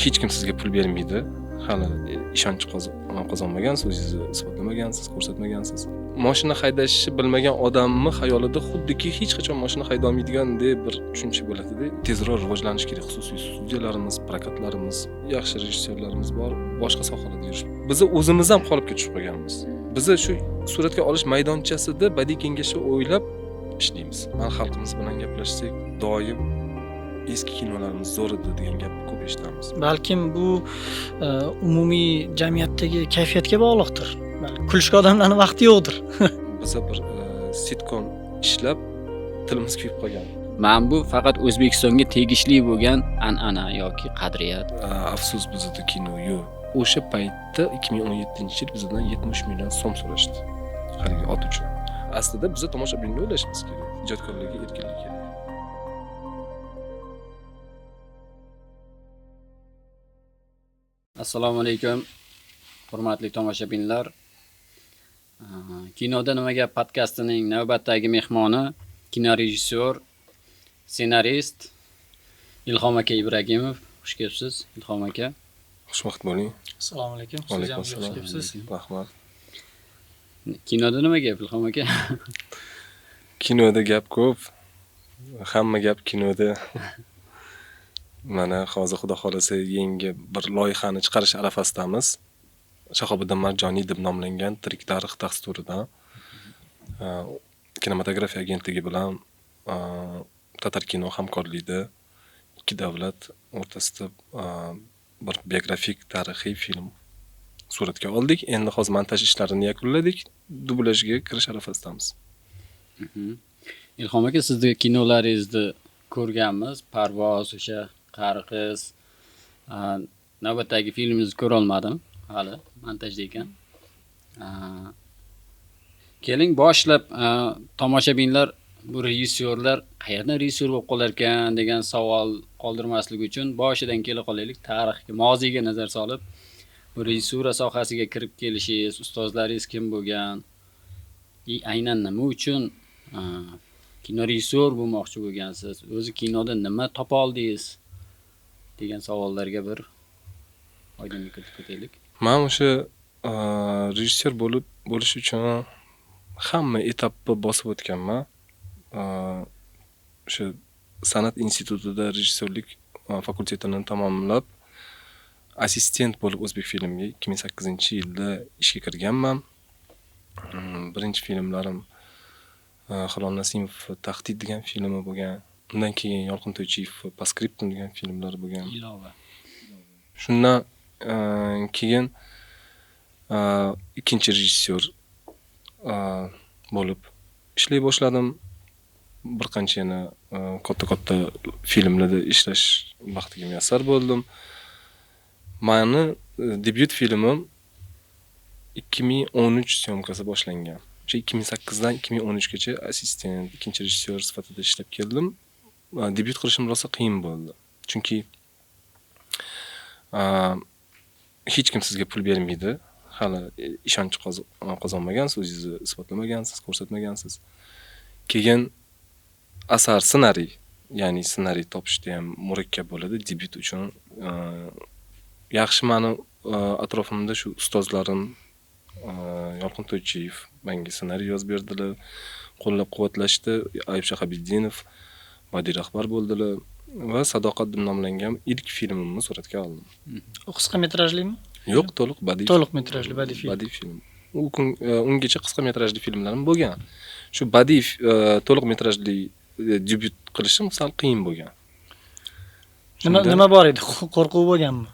hech kim sizga pul bermaydi. Hali ishonch qozonmagansiz, o'zingizni isbotlamagansiz, ko'rsatmagansiz. Mashina haydashni bilmagan odamni xayolida xuddiki hech qachon mashina hayda olmaydigan deb bir tushuncha bo'ladi-da. Tezroq rivojlanish kerak, xususiy studiyalarimiz, prokatlarimiz, yaxshi rejissyorlarimiz bor, boshqa sohalarda yurish. Biz o'zimiz ham qolibga tushib qolganmiz. Biz shu suratga olish maydonchasida badiiy kengashni o'ylab ishlaymiz. Men xalqimiz bilan gaplashsak, doim eski kinolarimiz zo'r edi degan gapni ko'p eshitamiz. Balkim bu umumiy jamiyatdagi kayfiyatga bog'liqdir. Kulishga odamlarning vaqti yo'qdir. Biz bir sitcom ishlab tilimiz kuyib qolgan. Men bu faqat O'zbekistonga tegishli bo'lgan an'ana yoki qadriyat. Afsus, bizda kino yo'q. O'sha paytda 2017-yil bizdan 70 million so'm so'rashdi. Haligi ot uchun. Aslida biz tomoshabinni o'ylashimiz kerak. Ijodkorlarga erkinlik kerak. Assalomu alaykum. Hurmatli tomoshabinlar. Kinoda nima gap podkastining navbatdagi mehmoni kino rejissyor, ssenarist Ilhom aka Ibragimov. Xush kelibsiz, Ilhom aka. Xushvaqt bo'ling. Assalomu alaykum. Siz ham xush kelibsiz. Rahmat. Kinoda nima gap, Ilhom aka? Kinoda gap ko'p. Hamma gap kinoda. Mana hozir xudo xolasa yangi bir loyihani chiqarish arafasidamiz. Shahobiddin Marjoniy deb nomlangan tirik tarix dasturidan kinematografiya agentligi bilan Tatar kino hamkorligida ikki davlat o'rtasida bir biografik tarixiy film suratga oldik. Endi hozir montaj ishlarini yakunladik. Dublyajga kirish arafasidamiz. Ilhom aka, sizni kinolaringizni ko'rganmiz. Parvoz, o'sha Qarqiz. Navbatdagi filmingizni ko'ra olmadim. Hali montajda ekan. Keling boshlab tomoshabinlar bu rejissyorlar qayerdan rejissyor bo'lib qolar ekan degan savol qoldirmaslik uchun boshidan kela qolaylik. Tarixga, moziga nazar solib, bu rejissura sohasiga kirib kelishingiz, ustozlaringiz kim bo'lgan? Aynan nima uchun kino rejissyor bo'lmoqchi bo'lgansiz? O'zi kinoda nima topa oldingiz? degan savollarga bir oydinlik kiritib ketaylik. Men o'sha rejissyor bo'lish uchun hamma etapni bosib o'tganman. O'sha san'at institutida rejissyorlik fakultetini tamomlab, assistent bo'lib O'zbek filmga 2008-yilda ishga kirganman. Birinchi filmlarim Hilol Nasimov Tahdid degan filmi bo'lgan. Undan keyin Yolqin To'ychiyev Postscriptum degan filmlar bo'lgan. Ilova. Shundan keyin ikkinchi rejissyor bo'lib ishlay boshladim. Bir qancha yana katta filmlarda ishlash baxtiga muyassar bo'ldim. Meni debyut filmim 2013 syomkasi boshlangan. O'sha 2008 dan 2013 gacha assistent, ikkinchi rejissyor sifatida ishlab keldim. Debyut qilishim rosa qiyin bo'ldi. Chunki hech kim sizga pul bermaydi. Hali ishonch qozonmagansiz, o'zingizni isbotlamagansiz, ko'rsatmagansiz. Keyin asar ssenariy, ya'ni ssenariy topishda ham murakkab bo'ladi debyut uchun. Yaxshi meni atrofimda shu ustozlarim Yolqin To'ychiyev menga ssenariy yozib berdilar, qo'llab-quvvatlashdi. Ayub Shahobiddinov badiiy rahbar bo'ldilar va Sadoqat deb nomlangan ilk filmimni suratga oldim. U qisqa metrajlimi? Yo'q, to'liq badiiy. To'liq metrajli badiiy film. Badiiy film. Ungacha qisqa metrajli filmlarim bo'lgan. Shu badiiy to'liq metrajli debyut qilishim sal qiyin bo'lgan. Nima bor edi? Qo'rquv bo'lganmi?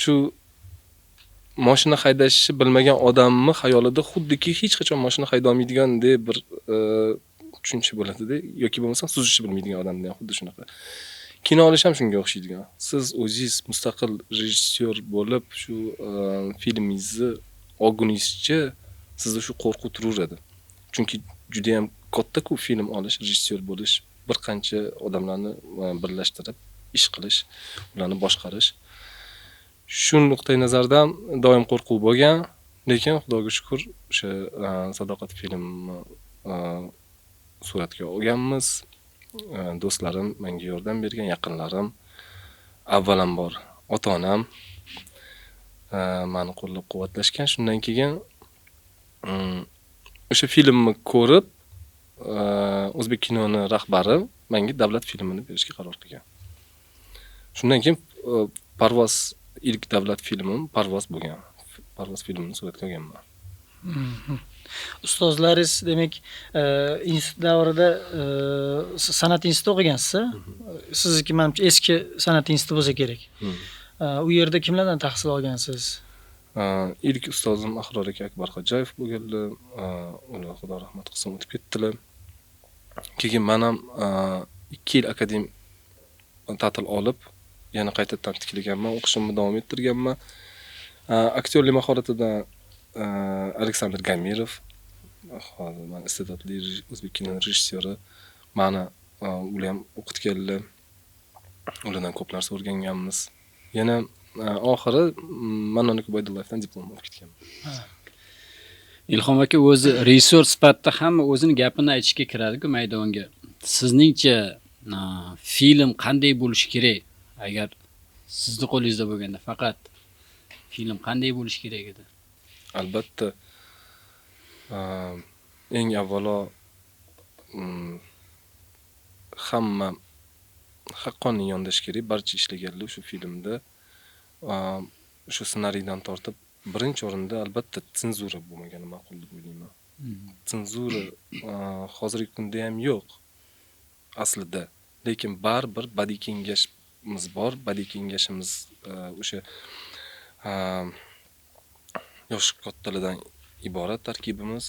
Shu mashina haydashni bilmagan odamni xayolida xuddiki hech qachon mashina hayda olmaydigan deb bir tushuncha bo'ladi-da, yoki bo'lmasa suzishni bilmaydigan odamda ham xuddi shunaqa. Kino olish ham shunga o'xshaydigan. Siz o'zingiz mustaqil rejissyor bo'lib, shu filmingizni olguningizcha sizda shu qo'rquv turaveradi. Chunki juda ham katta-ku film olish, rejissyor bo'lish, bir qancha odamlarni birlashtirib ish qilish, ularni boshqarish. Shu nuqtai nazardan doim qo'rquv bo'lgan, lekin Xudoga shukr o'sha Sadoqat filmini suratga olganmiz. do'stlarim menga yordam bergan, yaqinlarim, avvalambor ota-onam meni qo'llab-quvvatlashgan. Shundan keyin o'sha filmni ko'rib, O'zbek kinoni rahbari menga davlat filmini berishga qaror qilgan. Shundan keyin Parvoz ilk davlat filmim Parvoz bo'lgan. Parvoz filmini suratga olganman. Ustozlaringiz demak, institut davrida san'at institutida o'qigansiz. Sizniki menimcha eski san'at instituti bo'lsa kerak. U yerda kimlardan tahsil olgansiz? İlk ustozim Ahror aka Akbarxo'jayev bo'lganlar. Ular Xudo rahmat qilsin o'tib ketdilar. Keyin men ham 2 yil akademik ta'til olib, yana qaytadan tiklaganman, o'qishimni davom ettirganman. Aktyorlik mahoratidan Aleksandr Gamirov, hozir men iste'dodli o'zbek kino rejissyori, meni ular ham o'qitganlar. Ulardan ko'p narsa o'rganganmiz. Yana oxiri Mannonlik Ubaydullayevdan diplom olib ketganman. Ilhom aka o'zi rejissyor sifatida hamma o'zining gapini aytishga kiradi-ku maydonga. Sizningcha film qanday bo'lishi kerak? Agar sizni qo'lingizda bo'lganda faqat film qanday bo'lishi kerak edi? Albatta eng avvalo hamma haqqoniy yondash kerak. Barcha ishlaganlar shu filmda shu ssenariydan tortib birinchi o'rinda albatta senzura bo'lmagani ma'qul deb o'ylayman. Senzura hozirgi kunda ham yo'q aslida. Lekin baribir badiiy kengashimiz bor. Badiiy kengashimiz o'sha yosh kattalardan iborat tarkibimiz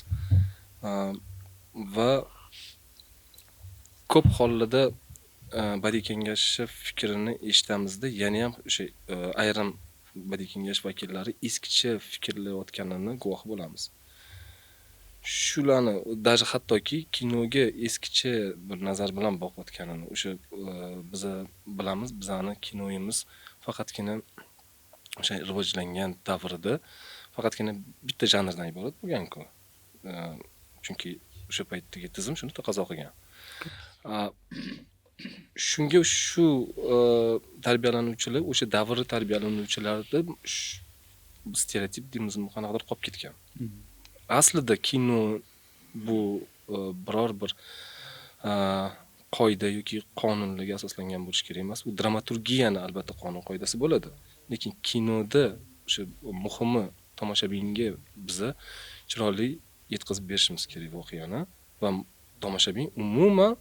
va ko'p hollarda badiiy kengash fikrini eshitamizda, yana ham o'sha ayrim badiiy kengash vakillari eskicha fikrlayotganini guvoh bo'lamiz. Shularni даже hattoki kinoga eskicha bir nazar bilan boqayotganini o'sha biz bilamiz, bizning kinoyimiz faqatgina o'sha rivojlangan davrida faqatgina bitta janrdan iborat bo'lgan-ku. Chunki o'sha paytdagi tizim shuni taqozo qilgan. Shunga shu tarbiyalanuvchilar, o'sha davr tarbiyalanuvchilarida stereotip deymizmi, qanaqadir qolib ketgan. Aslida kino bu biror bir qoida yoki qonunlarga asoslangan bo'lishi kerak emas. U dramaturgiyani albatta qonun qoidasi bo'ladi. Lekin kinoda o'sha muhimi tomoshabinga biza chiroyli yetkazib berishimiz kerak voqeani va tomoshabin umuman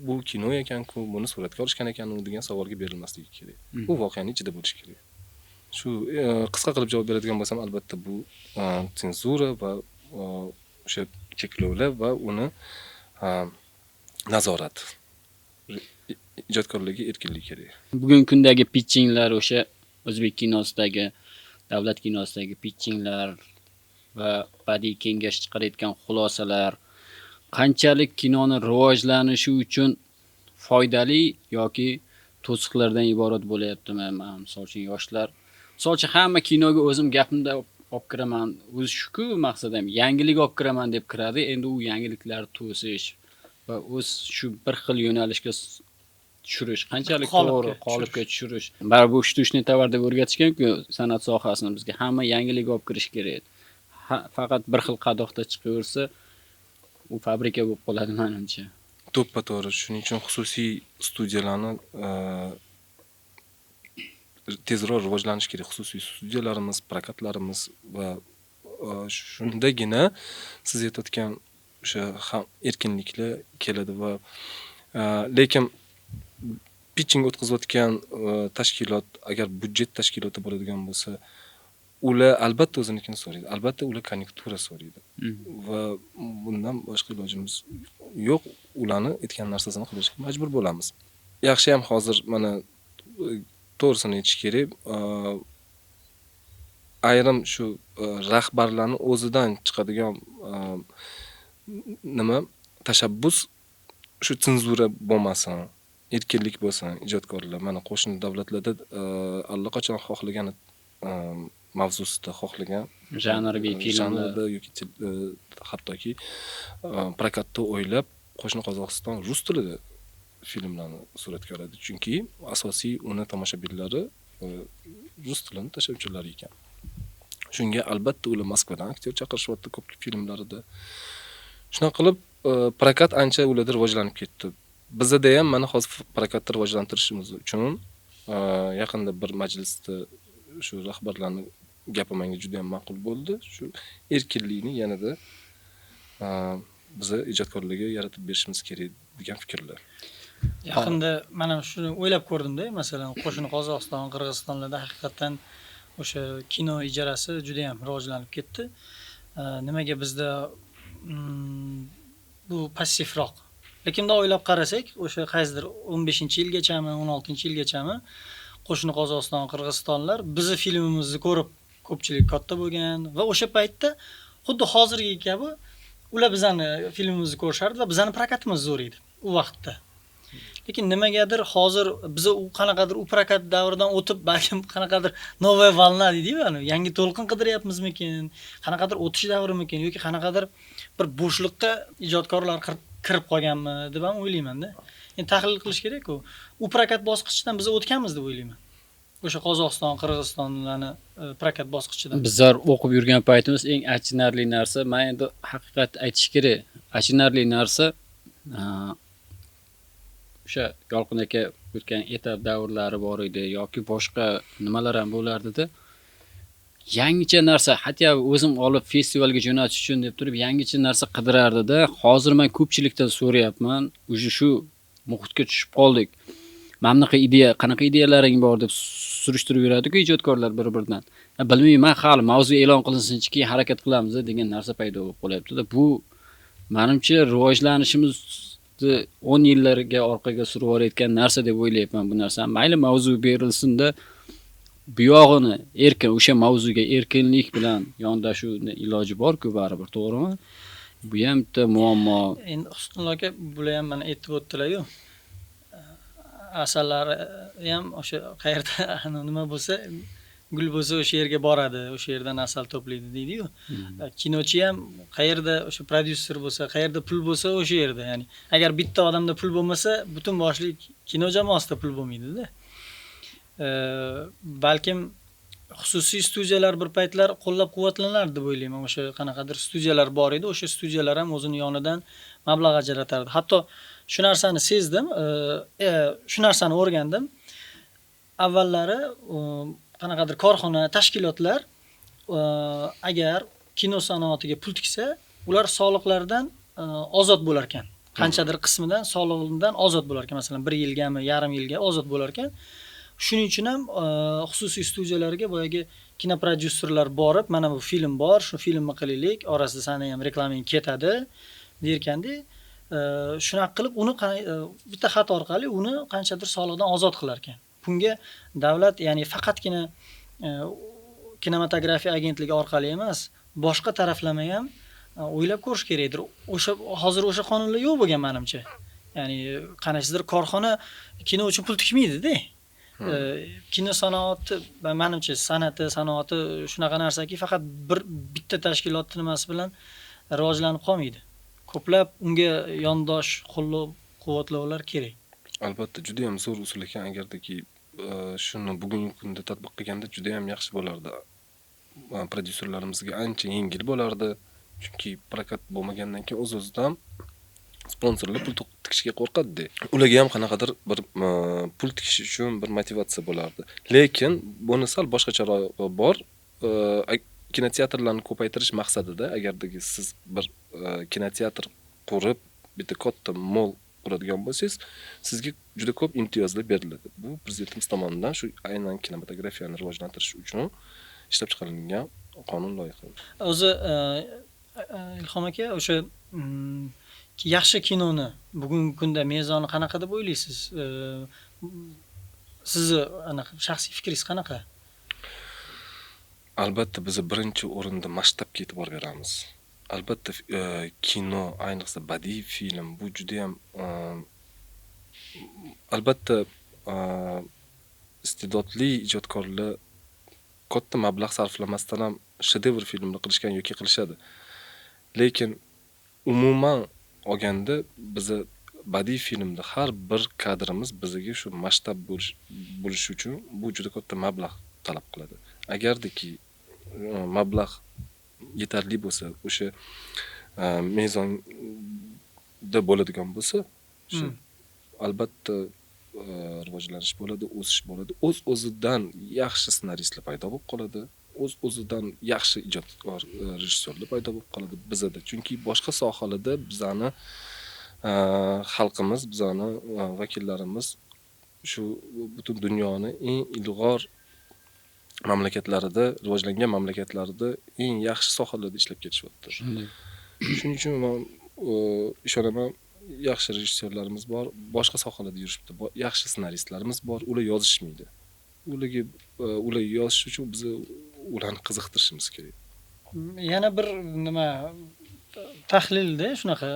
bu kino ekan-ku, buni suratga olishgan ekan-ku degan savolga berilmasligi kerak. Bu voqeaning ichida bo'lishi kerak. Shu qisqa qilib javob beradigan bo'lsam, albatta bu senzura va o'sha cheklovlar va uni nazorat. Ijodkorlarga erkinlik kerak. Bugungi kundagi pitchinglar, o'sha o'zbek kinosidagi, davlat kinosidagi pitchinglar va badiiy kengash chiqarayotgan xulosalar qanchalik kinoni rivojlanishi uchun foydali yoki to'siqlardan iborat bo'layaptimi? Misol uchun yoshlar, misol uchun hamma kinoga o'zim gapimda olib kiraman. O'zi shu-ku maqsadim, yangilik olib kiraman deb kiradi. Endi u yangiliklar to'sish va o'z shu bir xil yo'nalishga tushirish, qanchalik to'g'ri qolipga tushirish. Baribir bu shtuchni tovar deb o'rgatishgan-ku san'at sohasini bizga. Hamma yangilik olib kirish kerak. Faqat bir xil qadoqda chiqaversa, u fabrika bo'lib qoladi menimcha. To'ppa-to'g'ri. Shuning uchun xususiy studiyalarni tezroq rivojlanish kerak. Xususiy studiyalarimiz, prokatlarimiz va shundagina siz aytayotgan o'sha ham erkinliklar keladi va lekin pitching o'tkazayotgan tashkilot agar budjet tashkiloti bo'ladigan bo'lsa, ular albatta o'zinikini so'raydi. Albatta ular konjunktura so'raydi. Va bundan boshqa ilojimiz yo'q. Ularni aytgan narsasini qilishga majbur bo'lamiz. Yaxshi ham hozir mana to'g'risini aytish kerak. Ayrim shu rahbarlarning o'zidan chiqadigan tashabbus shu senzura bo'lmasin, erkinlik bo'lsin, ijodkorlar. Mana qo'shni davlatlarda allaqachon xohlagan mavzusida xohlagan janrviy filmlarda yoki hattoki prokatda o'ylab qo'shni Qozog'iston rus tilida filmlarni suratga oladi. Chunki asosiy uni tomoshabinlari rus tilini tashuvchilar ekan. Shunga albatta ular Moskvadan aktyor chaqirishyapti ko'p filmlarida. Shunaqa qilib prokat ancha ularda rivojlanib ketdi. Bizda ham mana hozir prokatni rivojlantirishimiz uchun yaqinda bir majlisda shu rahbarlarning gapi menga juda ham ma'qul bo'ldi. Shu erkinlikni yanada biza ijodkorlarga yaratib berishimiz kerak degan fikrlar. Yaqinda mana shuni o'ylab ko'rdim-da, masalan, qo'shni Qozog'iston, Qirg'izistonlarda haqiqatan o'sha kino ijarasi juda ham rivojlanib ketdi. Nimaga bizda bu passivroq. Lekin bunday o'ylab qarasak, o'sha qaysidir 15-yilgachami, 16-yilgachami qo'shni Qozog'iston, Qirg'izistonlar bizni filmimizni ko'rib ko'pchilik katta bo'lgan va o'sha paytda xuddi hozirgi kabi ular bizani filmimizni ko'rishardi va bizani prokatimiz zo'r edi u vaqtda. Lekin nimagadir hozir biz u qanaqadir u prokat davridan o'tib, balkim qanaqadir новая волна deydi-ku, yangi to'lqin qidiryapmizmikin, qanaqadir o'tish davrimikin yoki qanaqadir bir bo'shliqqa ijodkorlar kirib qolganmi deb ham o'ylayman-da. Endi tahlil qilish kerak-ku. U prokat bosqichidan biz o'tganmiz deb o'ylayman. O'sha Qozog'iston, Qirg'izistonlarni prokat bosqichidan. Bizlar o'qib yurgan paytimiz eng achinarli narsa, men endi haqiqat aytish kerak, achinarli narsa o'sha Yolqin aka o'tgan etap davrlari bor edi yoki boshqa nimalar ham bo'lardi-da. Yangicha narsa, hatto o'zim olib festivalga jo'natish uchun deb turib yangicha narsa qidirardi-da. Hozir men ko'pchilikdan so'rayapman, o'sha shu muhitga tushib qoldik. Mana bunaqa ideya, qanaqa ideyalaring bor deb surishtirib yuradi-ku ijodkorlar bir-biridan. Bilmayman, hali mavzu e'lon qilinsin, keyin harakat qilamiz degan narsa paydo bo'lib qolyapti-da. Bu menimcha rivojlanishimizni 10 yillarga orqaga surib yuborayotgan narsa deb o'ylayapman bu narsa. Mayli mavzu berilsin-da, bu yog'ini erkin, o'sha mavzuga erkinlik bilan yondashuvni iloji bor-ku baribir, to'g'rimi? Bu ham bitta muammo. Endi Husnullo aka bular ham mana aytib o'tdilar-ku. Asallari ham o'sha qayerda nima bo'lsa, gul bo'lsa o'sha yerga boradi, o'sha yerdan asal to'playdi deydi-ku. Kinochi ham qayerda o'sha prodyuser bo'lsa, qayerda pul bo'lsa o'sha yerda. Ya'ni agar bitta odamda pul bo'lmasa, butun boshli kino jamoasida pul bo'lmaydi-da. Balkim xususiy studiyalar bir paytlar qo'llab-quvvatlanardi deb o'ylayman. O'sha qanaqadir studiyalar bor edi, o'sha studiyalar ham o'zini yonidan mablag' ajratardi. Hatto shu narsani sezdim, shu narsani o'rgandim. Avvallari qanaqadir korxona, tashkilotlar agar kino sanoatiga pul tiksa, ular soliqlardan ozod bo'lar ekan. Qanchadir qismidan soliqdan ozod bo'lar ekan. Masalan, 1 yilgami, yarim yilga ozod bo'lar ekan. Shuning uchun ham xususiy studiyalarga boyagi kinoprodyuserlar borib, mana bu film bor, shu filmni qilaylik, orasida sani ham reklamang ketadi derkanda, shunaqa qilib uni bitta xat orqali uni qanchadir soliqdan ozod qilar ekan. Bunga davlat, ya'ni faqatgina kinematografiya agentligi orqali emas, boshqa taraflama ham o'ylab ko'rish kerakdir. Hozir o'sha qonunlar yo'q bo'lgan menimcha. Ya'ni qanaqadir korxona kino uchun pul tikmaydi-da. Kino sanoati, menimcha sanoati shunaqa narsaki, faqat bitta tashkilot nimasi bilan rivojlanib qolmaydi. Ko'plab unga yondosh qo'llab-quvvatlovlar kerak. Albatta juda ham zo'r usul ekan, agardaki shuni bugungi kunda tatbiq qilganda juda ham yaxshi bo'lardi. Prodyuserlarimizga ancha yengil bo'lardi. Chunki prokat bo'lmagandan keyin o'z-o'zidan sponsorlar pul tikishga qo'rqadi. Ularga ham qanaqadir bir pul tikish uchun bir motivatsiya bo'lardi. Lekin buni sal boshqacharog'i bor. Kinoteatrlarni ko'paytirish maqsadida agardagi siz bir kinoteatr qurib, bitta katta mol quradigan bo'lsangiz, sizga juda ko'p imtiyozlar beriladi. Bu prezidentimiz tomonidan shu aynan kinematografiyani rivojlantirish uchun ishlab chiqarilgan qonun loyihasi. O'zi Ilhom aka, o'sha yaxshi kinoni bugungi kunda mezoni qanaqa deb o'ylaysiz? Sizni anaqa shaxsiy fikringiz qanaqa? Albatta biz birinchi o'rinda masshtabga e'tibor beramiz. Albatta kino, ayniqsa badiiy film bu juda ham albatta iste'dodli ijodkorlar katta mablag' sarflamasdan ham shedevr filmlar qilishgan yoki qilishadi. Lekin umuman olganda biz badiiy filmda har bir kadrimiz bizga shu masshtab bo'lishi uchun bu juda katta mablag' talab qiladi. Agardiki mablag' yetarli bo'lsa, o'sha mezonda bo'ladigan bo'lsa, shu albatta rivojlanish bo'ladi, o'sish bo'ladi. O'z-o'zidan yaxshi ssenaristlar paydo bo'lib qoladi. O'z-o'zidan yaxshi ijodkor rejissyorlar paydo bo'lib qoladi bizada. Chunki boshqa sohalarda bizani xalqimiz, bizani vakillarimiz shu butun dunyoni eng ilg'or mamlakatlarida, rivojlangan mamlakatlarda eng yaxshi sohalarda ishlab ketishyapti. Shunday. Shuning uchun men ishonaman, yaxshi rejissyorlarimiz bor, boshqa sohalarda yurishibdi. Yaxshi ssenaristlarimiz bor, ular yozishmaydi. Ular yozish uchun biz ularni qiziqtirishimiz kerak. Yana bir nima tahlilda shunaqa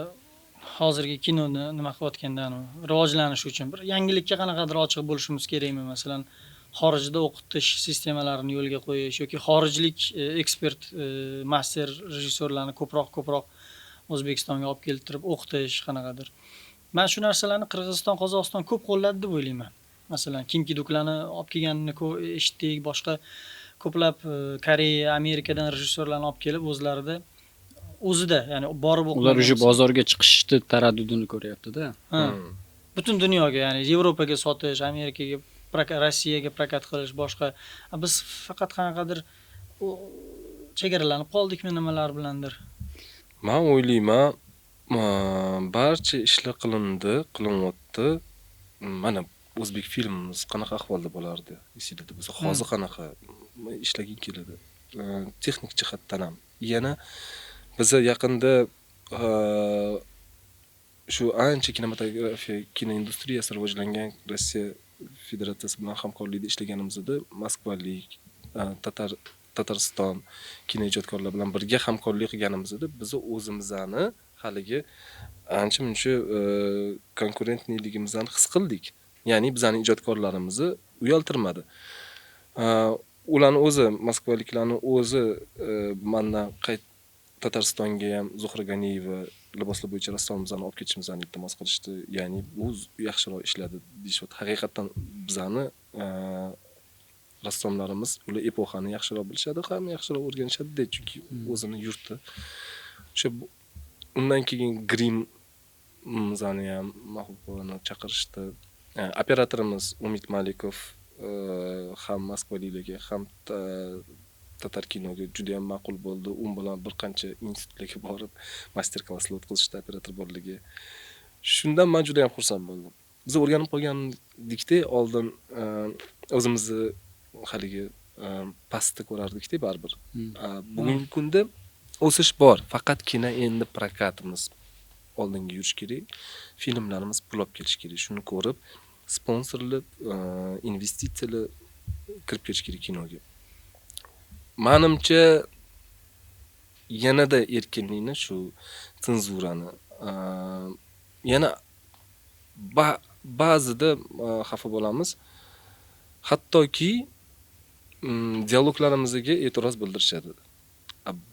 hozirgi kinoni nima qilayotgandan rivojlanish uchun bir yangilikka qanaqadir ochiq bo'lishimiz kerakmi? Masalan, xorijda o'qitish sistemalarini yo'lga qo'yish yoki xorijlik ekspert, master rejissyorlarni ko'proq O'zbekistonga olib keltirib o'qitish qanaqadir. Men shu narsalarni Qirg'iziston, Qozog'iston ko'p qo'lladi deb o'ylayman. Masalan, Kim Ki-duklarni olib kelganini eshitdik, boshqa ko'plab Koreya, Amerikadan rejissyorlarni olib kelib o'zida, ya'ni borib o'qigan. Ular уже bozorga chiqishni taraddudini ko'ryapti-da. Butun dunyoga, ya'ni Yevropaga sotish, Amerikaga, Rossiyaga prokat qilish, boshqa. Biz faqat qanaqadir chegaralanib qoldikmi nimalar bilandir? Men o'ylayman, barcha ishlar qilinyapti. Mana o'zbek filmimiz qanaqa ahvolda bo'lardi? Esingizda bo'lsa, hozir qanaqa ishlaging keladi. Texnik jihatdan ham. Yana biz yaqinda shu ancha kinematografiya, kinoindustriyasi rivojlangan Rossiya Federatsiyasi bilan hamkorlikda ishlaganimizda Moskvalik, Tatariston kinoijodkorlar bilan birga hamkorlik qilganimizda biz o'zimizni haligi ancha-muncha konkurentligimizni his qildik. Ya'ni bizning ijodkorlarimizni uyaltirmadi. Ularning o'zi, moskvaliklarning o'zi mendan Tataristonga ham Zuhra Ganiyeva liboslar bo'yicha rassomimizni olib ketishimizni iltimos qilishdi. Ya'ni u yaxshiroq ishladi deyshot. Haqiqatan bizani rassomlarimiz ular epoxani yaxshiroq bilishadi, ham yaxshiroq o'rganishadi, chunki o'zini yurti. O'sha undan keyin Grim'ni ham mahbubani chaqirishdi. Operatorimiz Umid Malikov ham Moskvaliklarga, ham Tatar kinoga juda ham ma'qul bo'ldi. U bilan bir qancha institutlarga borib, master-klasslar o'tkazishdi operator borligi. Shundan men juda ham xursand bo'ldim. Biz o'rganib qolgandikda oldin o'zimizni haligi pastda ko'rardik-da baribir. Bugungi kunda o'sish bor. Faqatgina endi prokatimiz oldinga yurish kerak. Filmlarimiz pul olib kelish kerak. Shuni ko'rib, sponsorlar, investitsiyalar kirib kelish kerak kinoga. Menimcha yanada erkinlikni, shu senzurani yana ba'zida xafa bo'lamiz. Hattoki dialoglarimizga e'tiroz bildirishadi.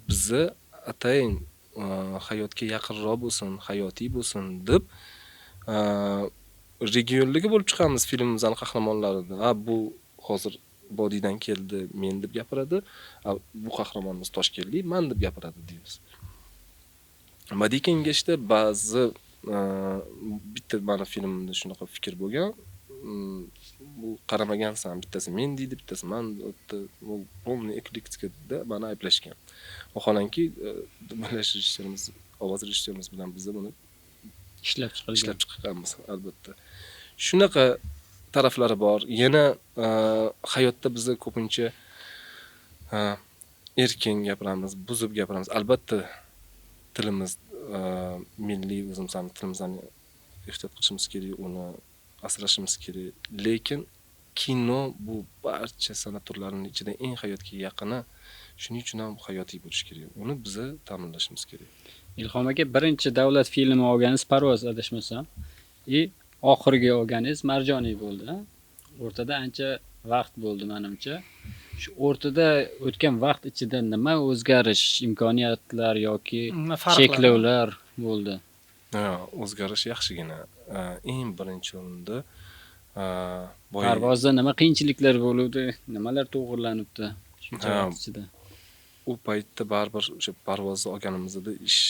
Bizni atayin hayotga yaqinroq bo'lsin, hayotiy bo'lsin deb regionligi bo'lib chiqamiz filmimizning qahramonlarida. Bu hozir Bodiydan keldi, men deb gapiradi. Bu qahramonimiz Toshkentlik, men deb gapiradi deymiz. Badiiy kengashda ba'zi bitta meni filmimda shunaqa fikr bo'lgan. Bu qaramagansan, bittasi men deydi, bittasi men deydi. Bu polniy eklektikada meni ayblashgan. Vaholanki dublaj rejissyorimiz, ovoz rejissyorimiz bilan biz buni ishlab chiqqanmiz, albatta. Shunaqa taraflari bor. Yana hayotda biz ko'pincha erkin gapiramiz, buzib gapiramiz. Albatta tilimiz milliy o'zimizning tilimizni ehtiyot qilishimiz kerak, uni asrashimiz kerak. Lekin kino bu barcha san'at turlarining ichida eng hayotga yaqini. Shuning uchun ham hayotiy bo'lishi kerak. Uni biz ta'minlashimiz kerak. Ilhom aka, birinchi davlat filmi olganingiz Parvoz adashmasam, oxirgi olganingiz Marjoniy bo'ldi. O'rtada ancha vaqt bo'ldi menimcha. Shu o'rtada o'tgan vaqt ichida nima o'zgarish, imkoniyatlar yoki cheklovlar bo'ldi? Ha, o'zgarish yaxshigina. Eng birinchi o'rinda Parvozda nima qiyinchiliklar bo'ldi, nimalar to'g'rilanibdi shuncha Ha. vaqt ichida. u paytda baribir o'sha parvozni olganimizda ish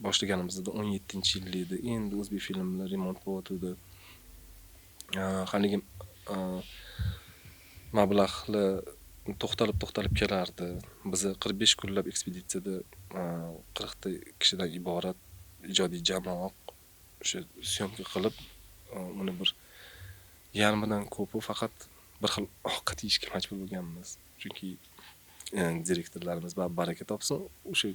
boshlaganimizda 17-yil edi. Endi o'zbek filmlari remont bo'lyotdi. Haligi mablag'lar to'xtalib kelardi. Biz 45 kunlab ekspeditsiyada 40 ta kishidan iborat ijodiy jamoa o'sha syomka qilib, uni bir yarmidan ko'pi faqat bir xil ovqat yeyishga majbur bo'lganmiz. Chunki direktorlarimiz baraka topsin, o'sha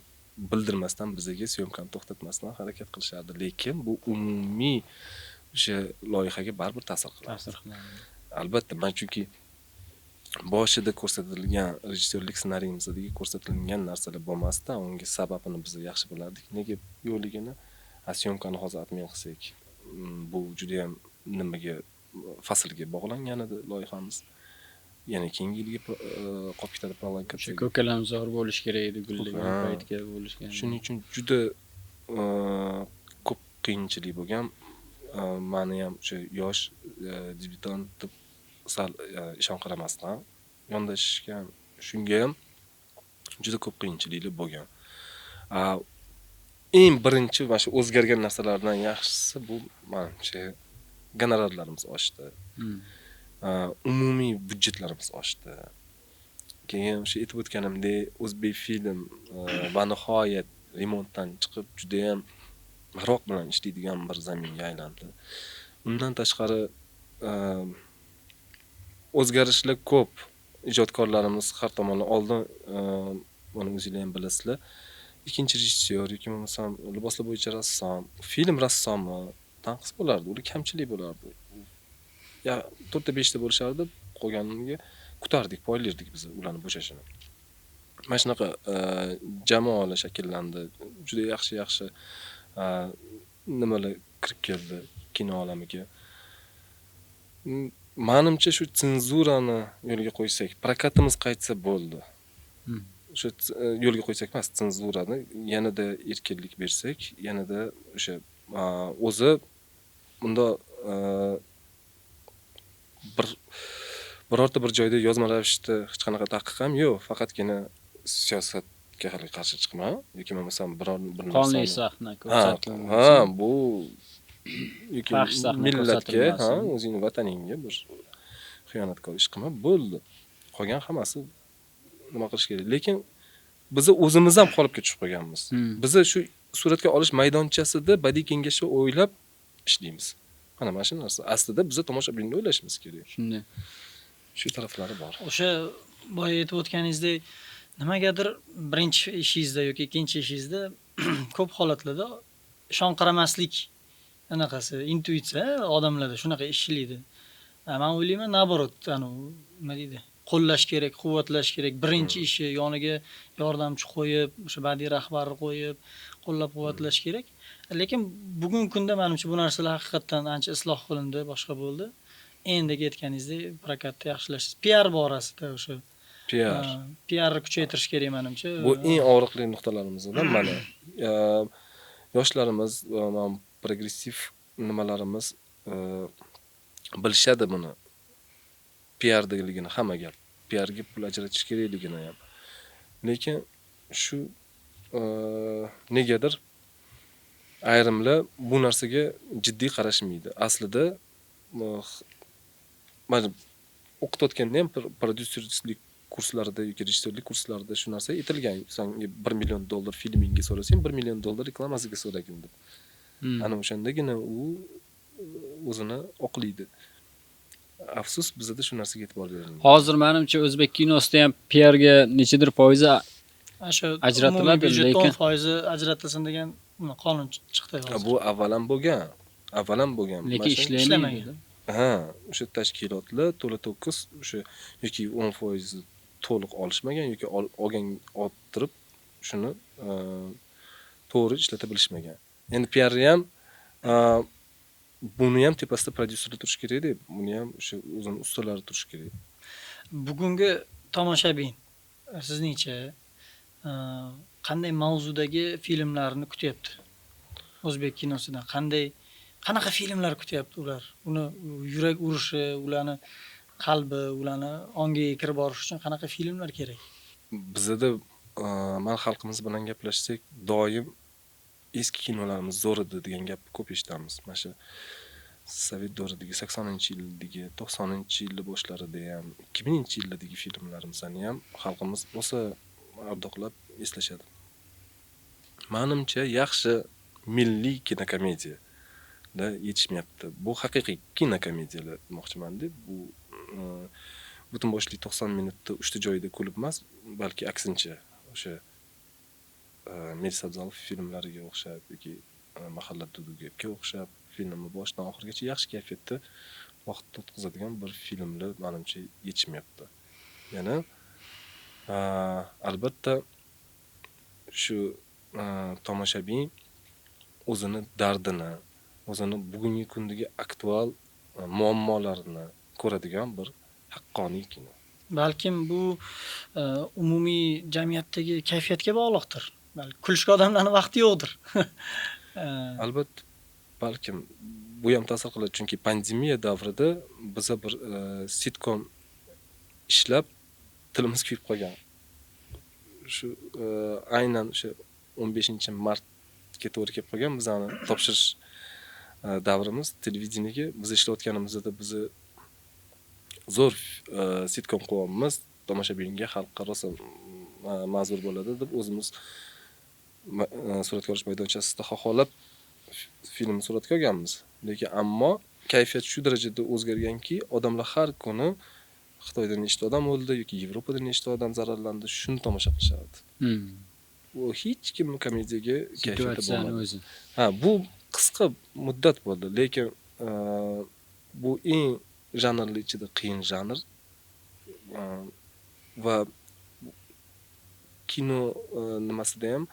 bildirmasdan bizga syomkani to'xtatmasdan harakat qilishardi. Lekin bu umumiy o'sha loyihaga baribir ta'sir qiladi. Ta'sir qiladi. Albatta, men chunki boshida ko'rsatilgan rejissyorlik ssenariyimizda ko'rsatilgan narsalar bo'lmasdan, unga sababini biz yaxshi bilardik. Nega yo'qligini, syomkani hozir atmen qilsak, bu juda ham nimaga faslga bog'langan edi loyihamiz. Yana keyingi yilga qolib ketadi O'sha ko'kalamzor bo'lish kerak edi, gullagan Ha. paytga bo'lishgan. Shuning uchun juda ko'p qiyinchilik bo'lgan. Meni ham o'sha yosh debyutant deb sal ishon qaramasdan yondashishgan. Shunga ham juda ko'p qiyinchiliklar bo'lgan. Eng birinchi mana shu o'zgargan narsalardan yaxshisi bu menimcha gonorarlarimiz oshdi. Umumiy budjetlarimiz oshdi. Keyin o'sha aytib o'tganimdek, o'zbek film va nihoyat remontdan chiqib juda ham maroq bilan ishlaydigan bir zaminga aylandi. Undan tashqari o'zgarishlar ko'p. Ijodkorlarimiz har tomondan oldin buni o'zingizlar ham bilasizlar. Ikkinchi rejissyor yoki bo'lmasam liboslar bo'yicha rassom, film rassomi tanqis bo'lardi, ular kamchilik bo'lardi. Ya 4-5 ta bo'lishardi, qolganiga kutardik, poylardik biz ularni bo'shashini. Mana shunaqa jamoalar shakllandi. Juda yaxshi nimalar kirib keldi kino olamiga. Menimcha shu senzurani yo'lga qo'ysak, prokatimiz qaytsa bo'ldi. O'sha yo'lga qo'ysak emas, senzurani yanada erkinlik bersak, yanada o'sha o'zi bunda birorta bir joyda yozma ravishda hech qanaqa taqiq ham yo'q, faqatgina siyosatga hali qarshi chiqma yoki bo'lmasam biror bir Qonli narsani sahna ko'rsatiladi. ha, bu yoki Faxsh sahna millatga, ko'rsatilmasin. o'zingning vataningga bir xiyonatkor ish qilma, bo'ldi. Qolgan hammasi nima qilish kerak. Lekin biz o'zimiz ham qolibga tushib qolganmiz. Biz shu suratga olish maydonchasida badiiy kengashni o'ylab ishlaymiz. Mana shu narsa. Aslida biz tomoshabinni o'ylashimiz kerak. Shunday. Shu taraflari bor. O'sha boya aytib o'tganingizdek, nimagadir birinchi ishingizda yoki ikkinchi ishingizda ko'p holatlarda ishonqiramaslik anaqasi, intuitsiya odamlarda shunaqa ishlaydi. Men o'ylayman, naborot, nima deydi? Qo'llash kerak, quvvatlash kerak. Birinchi ishi yoniga yordamchi qo'yib, o'sha badiiy rahbarni qo'yib, qo'llab-quvvatlash kerak. Lekin bugungi kunda menimcha bu narsalar haqiqatan ancha isloh qilindi, boshqa bo'ldi. Endi aytganingizdek, prokatni yaxshilash, PR borasida o'sha PRni kuchaytirish kerak menimcha. Bu eng og'riqli nuqtalarimizdan mana yoshlarimiz va progressiv nimalarimiz bilishadi buni. PR deganligini hamma gap. PR ga pul ajratish kerakligini ham. Lekin shu negadir ayrimlar bu narsaga jiddiy qarashmaydi. Aslida mana o'qitayotganda ham prodyuserlik kurslarida yoki rejissyorlik kurslarida shu narsa aytilgan. Senga $1 million filmingga so'rasang, $1 million reklamasiga so'ragin deb. Ana o'shandagina u o'zini oqlaydi. Afsus, bizda shu narsaga e'tibor berilmaydi. Hozir menimcha o'zbek kinosida ham PR ga nechidir foizi ajratiladi, lekin 10% ajratilsin degan qonun chiqdi hozir. Bu avvalam bo'lgan. Lekin ishlamaydi. Ha, o'sha tashkilotlar to'la to'kis o'sha yoki 10% to'liq olishmagan yoki olgan orttirib shuni to'g'ri ishlata bilishmagan. Endi PR ham buni ham tepasida prodyuserlar turish kerak deb, buni ham o'sha o'zining ustalari turish kerak. Bugungi tomoshabin sizningcha qanday mavzudagi filmlarni kutyapti? o'zbek kinosidan qanaqa filmlar kutyapti ular? Uni yurak urishi, ularni qalbi, ularni ongiga kirib borish uchun qanaqa filmlar kerak? Bizda man xalqimiz bilan gaplashsak, doim eski kinolarimiz zo'r edi degan gapni ko'p eshitamiz. Mana shu Sovet davridagi 80-yildagi, 90-yillar boshlarida ham, 2000-yildagi filmlarimizni ham xalqimiz o'sa ardoqlab eslashadi. Menimcha yaxshi milliy kinokomediya da yetishmayapti. Bu haqiqiy kinokomediyalar demoqchiman-da. Bu butun boshli 90 minutda 3 ta joyda kulib emas, balki aksincha o'sha Melis Abzalov filmlariga o'xshab yoki Mahalla Dudugapga o'xshab filmni boshidan oxirigacha yaxshi kayfiyatda vaqt o'tkazadigan bir filmlar menimcha yetishmayapti. Yana albatta shu tomoshabin o'zini dardini, o'zini bugungi kundagi aktual muammolarini ko'radigan bir haqqoniy kino. Balkim bu umumiy jamiyatdagi kayfiyatga bog'liqdir. Balki kulishga odamlarning vaqti yo'qdir. Albatta, balkim bu ham ta'sir qiladi, chunki pandemiya davrida biza bir sitcom ishlab tilimiz kuyib qolgan. Shu aynan o'sha 15-martga to'g'ri kelib qolgan bizani topshirish davrimiz televideniyega biz ishlayotganimizda bizni zo'r sitcom qilyapmiz, tomoshabinga, xalqqa rosa ma'zur bo'ladi deb o'zimiz suratga olish maydonchasida xohlab film suratga olganmiz. Lekin ammo kayfiyat shu darajada o'zgarganki, odamlar har kuni Xitoydan nechta odam o'ldi yoki Yevropada nechta odam zararlandi, shuni tomosha qilishadi. Bu hech kim komediyaga kayfiyati bo'lmadi. Bu qisqa muddat bo'ldi, lekin bu eng janrlar ichida qiyin janr va kino nimasida ham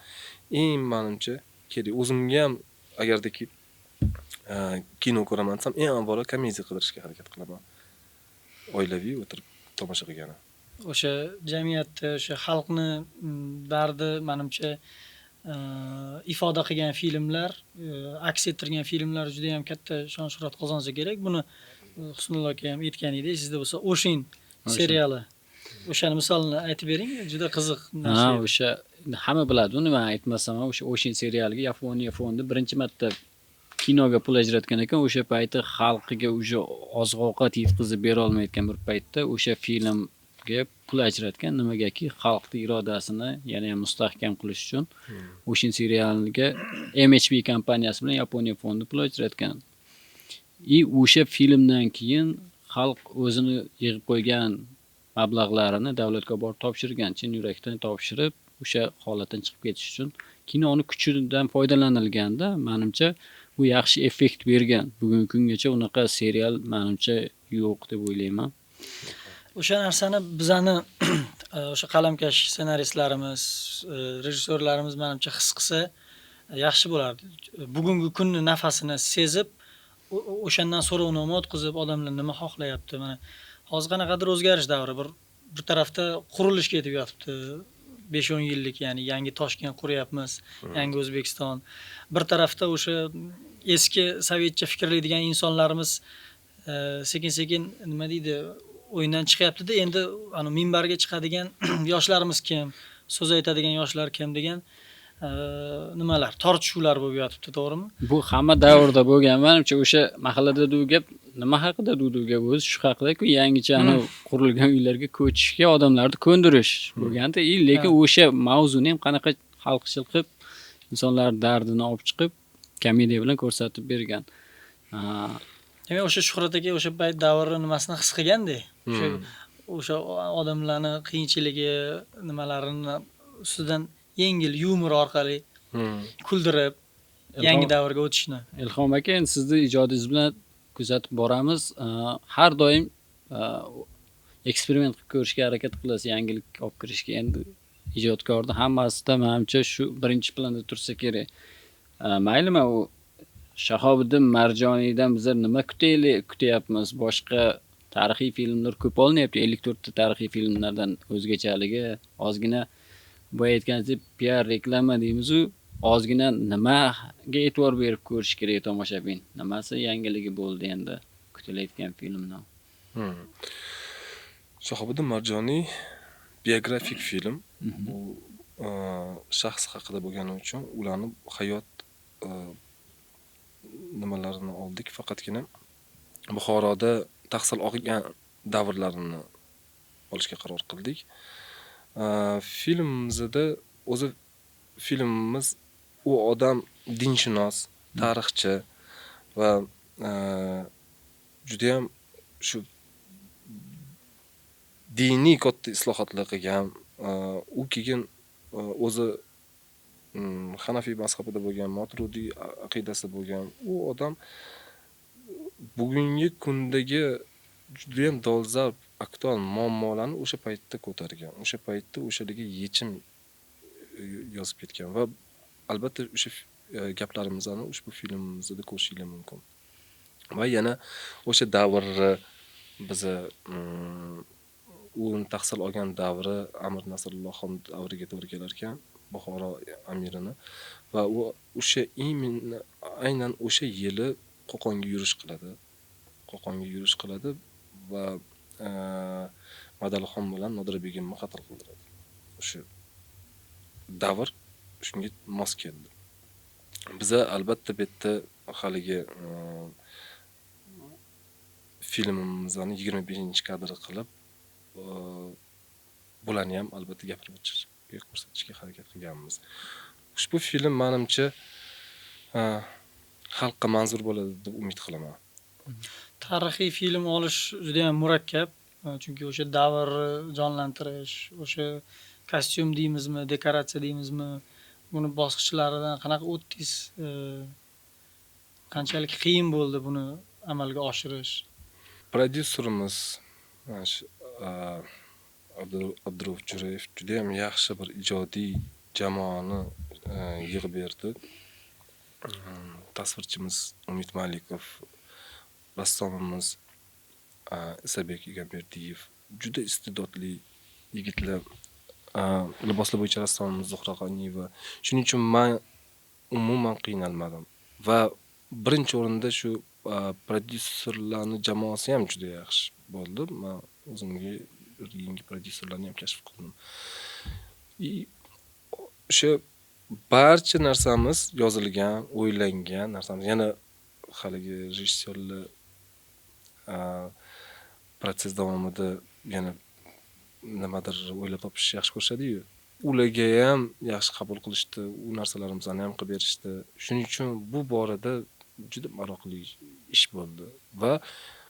eng menimcha kerak. O'zimga ham agardaki kino ko'raman desam, eng avvalo komediya qidirishga harakat qilaman. Oilaviy o'tirib tomosha qilgani. O'sha jamiyatda, o'sha xalqni dardi menimcha ifoda qilgan filmlar, aks ettirgan filmlar juda ham katta shon-shuhrat qozonsa kerak. Buni Husnullo aka ham aytganidek, sizda bo'lsa O'shin seriali. O'shani misolini aytib bering, juda qiziq narsa. O'sha hamma biladi, uni men aytmasam ham o'sha O'shin serialiga Yaponiya fondi birinchi marta kinoga pul ajratgan ekan. O'sha payti xalqiga o'sha oziq-ovqat yetkazib bera olmayotgan bir paytda o'sha filmga pul ajratgan. Nimagaki xalqning irodasini yana ham mustahkam qilish uchun O'shin serialiga MHB kompaniyasi bilan Yaponiya fondi pul ajratgan. O'sha filmdan keyin xalq o'zini yig'ib qo'ygan mablag'larini davlatga borib topshirgan, chin yurakdan topshirib, o'sha holatdan chiqib ketish uchun kinoni kuchidan foydalanilganda, menimcha bu yaxshi effekt bergan. Bugungi kungacha unaqa serial menimcha yo'q deb o'ylayman. O'sha narsani bizani o'sha qalamkash ssenaristlarimiz, rejissyorlarimiz menimcha his qilsa yaxshi bo'lardi. Bugungi kunni nafasini sezib, o'shandan so'rovnoma o'tkazib, odamlar nima xohlayapti. Mana hozir qanaqadir o'zgarish davri, bir tarafda qurilish ketib yotibdi. 5-10 yillik, ya'ni yangi Toshkent quryapmiz, yangi O'zbekiston. Bir tarafda o'sha eski sovetcha fikrlaydigan insonlarimiz sekin-sekin nima deydi, o'yindan chiqyapti-da, endi ana minbarga chiqadigan yoshlarimiz kim, so'z aytadigan yoshlar kim degan nimalar, tortishuvlar bo'lib yotibdi, to'g'rimi? Bu hamma davrda bo'lgan. Menimcha o'sha mahallada gap nima haqida gap o'zi shu haqida-ku, yangicha qurilgan uylarga ko'chishga odamlarni ko'ndirish bo'lganda, lekin o'sha mavzuni ham qanaqa xalqchil qilib insonlar dardini olib chiqib komediya bilan ko'rsatib bergan. Demak, o'sha Shuhrat aka o'sha payt davri nimasini his qilganda, o'sha odamlarni qiyinchiligi, nimalarini ustidan yengil yumor orqali kuldirib yangi davrga o'tishni. Ilhom aka, endi sizni ijodingiz bilan kuzatib boramiz. Har doim eksperiment qilib ko'rishga harakat qilasiz, yangilik olib kirishga. Endi ijodkorda hammasida menimcha shu birinchi planda tursa kerak. Maylimi, u Shahobiddin Marjoniydan bizlar nima kutyapmiz? Boshqa tarixiy filmlar ko'p olinyapti. 54 ta tarixiy filmlardan o'zgachaligi ozgina bu aytganingizdek PR reklama deymiz-u, ozgina nimaga e'tibor berib ko'rish kerak tomoshabin? Nimasi yangiligi bo'ldi endi kutilayotgan filmdan? Shahobiddin Marjoniy biografik film. Bu shaxs haqida bo'lgani uchun ularni hayot nimalarini oldik, faqatgina Buxoroda tahsil olgan davrlarini olishga qaror qildik. Filmimizda o'zi filmimiz u odam dinshunos, tarixchi va juda ham shu diniy katta islohotlar qilgan, u keyin o'zi Hanafiy mazhabida bo'lgan, Maturidiy aqidasida bo'lgan u odam bugungi kundagi juda ham dolzarb aktual muammolarni o'sha paytda ko'targan. O'sha paytda o'shalarga yechim yozib ketgan va albatta o'sha gaplarimizni ushbu filmimizda ko'rishingiz mumkin. Va yana o'sha davrni biza u tahsil olgan davri Amir Nasrulloh xon davriga to'g'ri kelar ekan, Buxoro amirini, va u o'sha aynan o'sha yili Qo'qonga yurish qiladi va Madalixon bilan Nodira begimni qatl qildiradi. O'sha davr shunga mos keldi. Biza albatta bu yerda haligi filmimizni 25-kadr qilib bularni ham albatta gapirib ko'rsatishga harakat qilganmiz. Ushbu film menimcha xalqqa manzur bo'ladi deb umid qilaman. Tarixiy film olish juda ham murakkab, chunki o'sha davrni jonlantirish, o'sha kostyum deymizmi, dekoratsiya deymizmi, buni bosqichlaridan qanaqa o'tdingiz, qanchalik qiyin bo'ldi buni amalga oshirish? Prodyuserimiz Abdurov Jurayev juda ham yaxshi bir ijodiy jamoani yig'ib berdi. Tasvirchimiz Umid Malikov, rassomimiz Isabek Egamberdiyev, juda iste'dodli yigitlar. Liboslar bo'yicha rassomimiz Zuhra G'aniyeva. Shuning uchun men umuman qiynalmadim va birinchi o'rinda shu prodyuserlarning jamoasi ham juda yaxshi bo'ldi. Men o'zimga yangi prodyuserlarni ham kashf qildim. O'sha barcha narsamiz yozilgan, o'ylangan narsamiz. Yana haligi rejissyorlar proses davomida yana nimadir o'ylab topish yaxshi ko'rishadi-yu. Ularga ham yaxshi qabul qilishdi, u narsalarimizni ham qilib berishdi. Shuning uchun bu borada juda maroqli ish bo'ldi va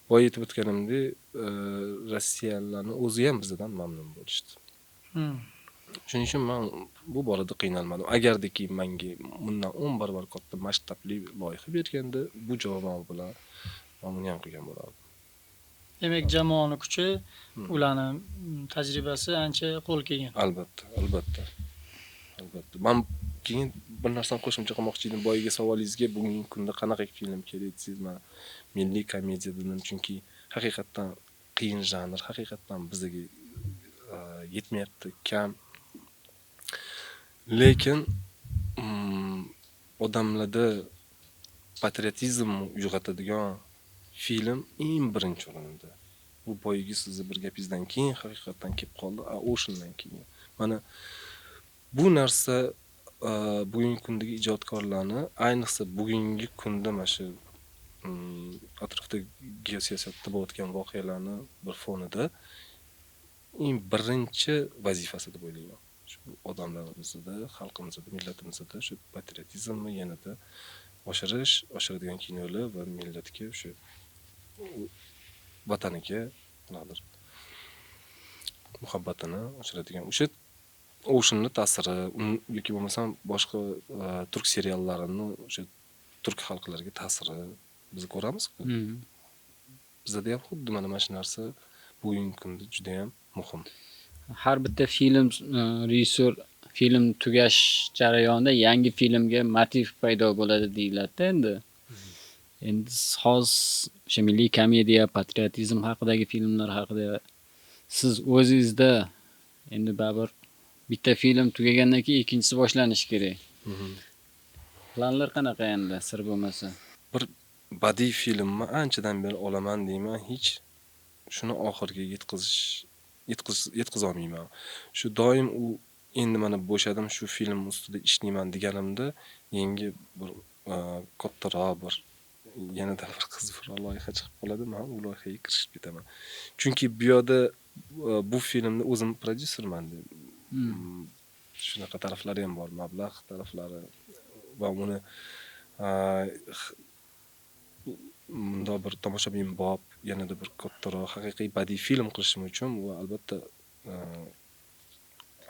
boya aytib o'tganimdek, rossiyaliklarning o'zi ham bizdan mamnun bo'lishdi. Shuning uchun men bu borada qiynalmadim. Agardiki menga bundan 10 barobar katta masshtabli loyiha berganda, bu javob bilan men buni ham qilgan bo'lardim. Demak, jamoaning kuchi, ularning tajribasi ancha qo'l kelgan. Albatta. Men keyin bir narsani qo'shimcha qilmoqchi edim. Boyagi savolingizga bugungi kunda qanaqa film kerak deysiz, men milliy komediya dedim, chunki haqiqatan qiyin janr, haqiqatan bizga yetmayapti, kam. Lekin odamlarda patriotizm uyg'otadigan film eng birinchi o'rinda. Bu boyagi sizni bir gapingizdan keyin haqiqatan kelib qoldi. O'shandan keyin. Mana bu narsa bugungi kundagi ijodkorlarni, ayniqsa bugungi kunda mana shu atrofda geosiyosatda bo'layotgan voqealarni bir fonida eng birinchi vazifasi deb o'ylayman. Shu odamlarimizda, xalqimizda, millatimizda shu patriotizmni yanada oshiradigan kinolar va millatga shu vataniga qanaqadir muhabbatini oshiradigan o'shanning ta'siri yoki bo'lmasam boshqa turk seriallarini o'sha turk xalqlariga ta'siri biz ko'ramiz-ku. Bizda ham xuddi mana shu narsa bugungi kunda juda ham muhim. Har bitta film rejissyor film tugash jarayonida yangi filmga motiv paydo bo'ladi deyiladi endi. Endi hozir o'sha milliy komediya, patriotizm haqidagi filmlar haqida siz o'zingizda endi baribir bitta film tugagandan keyin ikkinchisi boshlanishi kerak. Planlar qanaqa endi sir bo'lmasa? Bir badiiy filmni anchadan beri olaman deyman, hech shuni oxiriga yetkaza olmayman. Shu doim u endi mana bo'shadim, shu film ustida ishlayman deganimda yangi bir kattaroq bir yanada bir qiziqroq loyiha chiqib qoladi, men u loyihaga kirishib ketaman. Chunki bu yerda bu filmni o'zim prodyuserman deb. Shunaqa taraflari ham bor, mablag' taraflari va uni bundoq bir tomoshabinbop, yanada bir kattaroq haqiqiy badiiy film qilishim uchun bu albatta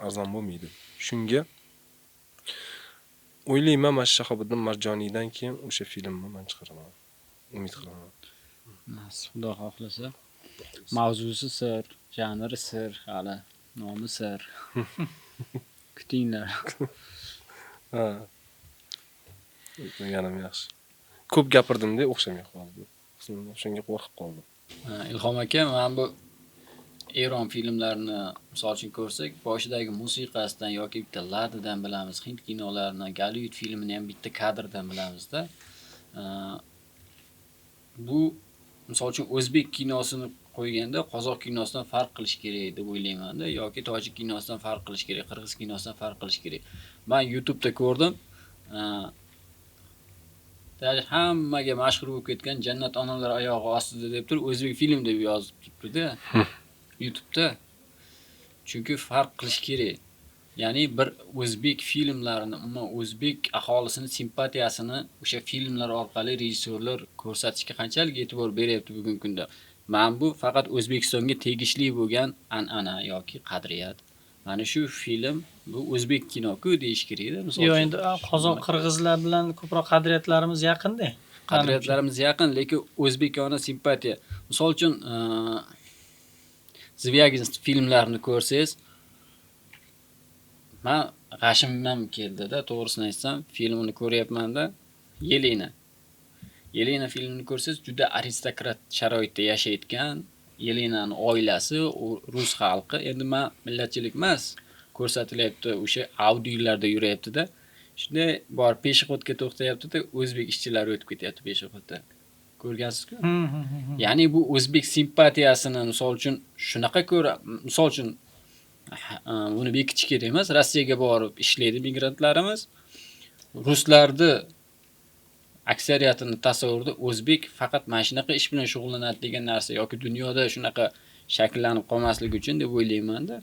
arzon bo'lmaydi. Shunga o'ylayman, mana Shahobiddin Marjoniydan keyin o'sha filmni men chiqaraman. Umid qilaman. Xudo xohlasa. Mavzusi sir, janri sir, hali nomi sir. Kutinglar. Ha. Yanam yaxshi. Ko'p gapirdim-da, o'xshamay qoldi. Shunga qo'rqib qoldim. Ilhom aka, men bu Eron filmlarini misol uchun ko'rsak, boshidagi musiqasidan yoki bitta ladidan bilamiz, hind kinolarini, Gollivud filmini ham bitta kadrdan bilamizda. Bu misol uchun o'zbek kinosini qo'yganda qozoq kinosidan farq qilish kerak deb o'ylayman-da, yoki tojik kinosidan farq qilish kerak, qirg'iz kinosidan farq qilish kerak. Men YouTube'da ko'rdim. Hammaga mashhur bo'lib ketgan Jannat onalar oyog'i ostida deb turib o'zbek film deb yozib turibdi-da. YouTube'da. Chunki farq qilish kerak. Ya'ni bir o'zbek filmlarini, umuman o'zbek aholisini simpatiyasini o'sha filmlar orqali rejissyorlar ko'rsatishga qanchalik e'tibor beryapti bugungi kunda. Men bu faqat O'zbekistonga tegishli bo'lgan an'ana yoki qadriyat. Mana shu film bu o'zbek kino-ku deyish kerak-da. Yo'q, endi qozoq, qirg'izlar bilan ko'proq qadriyatlarimiz yaqin-da. Qadriyatlarimiz yaqin, lekin o'zbekona simpatiya. Misol uchun Звягин filmlarini ko'rsangiz, men g'ashimim keldi-da, to'g'risini aytsam, filmini ko'ryapman-da, Yelena filmini ko'rsangiz, juda aristokrat sharoitda yashayotgan Yelenani oilasi, rus xalqi. Endi men millatchilik emas, ko'rsatilyapti, o'sha audiolarda yurayapti-da. Shunday bor peshixodga to'xtayapti-da, o'zbek ishchilari o'tib ketyapti peshixodda. Ko'rgansiz-ku? Ya'ni bu o'zbek simpatiyasini misol uchun shunaqa misol uchun buni bekitish kerak emas. Rossiyaga borib ishlaydi migrantlarimiz. Ruslarni aksariyatini tasavvurda o'zbek faqat mana shunaqa ish bilan shug'ullanadi degan narsa yoki dunyoda shunaqa shakllanib qolmasligi uchun deb o'ylayman-da.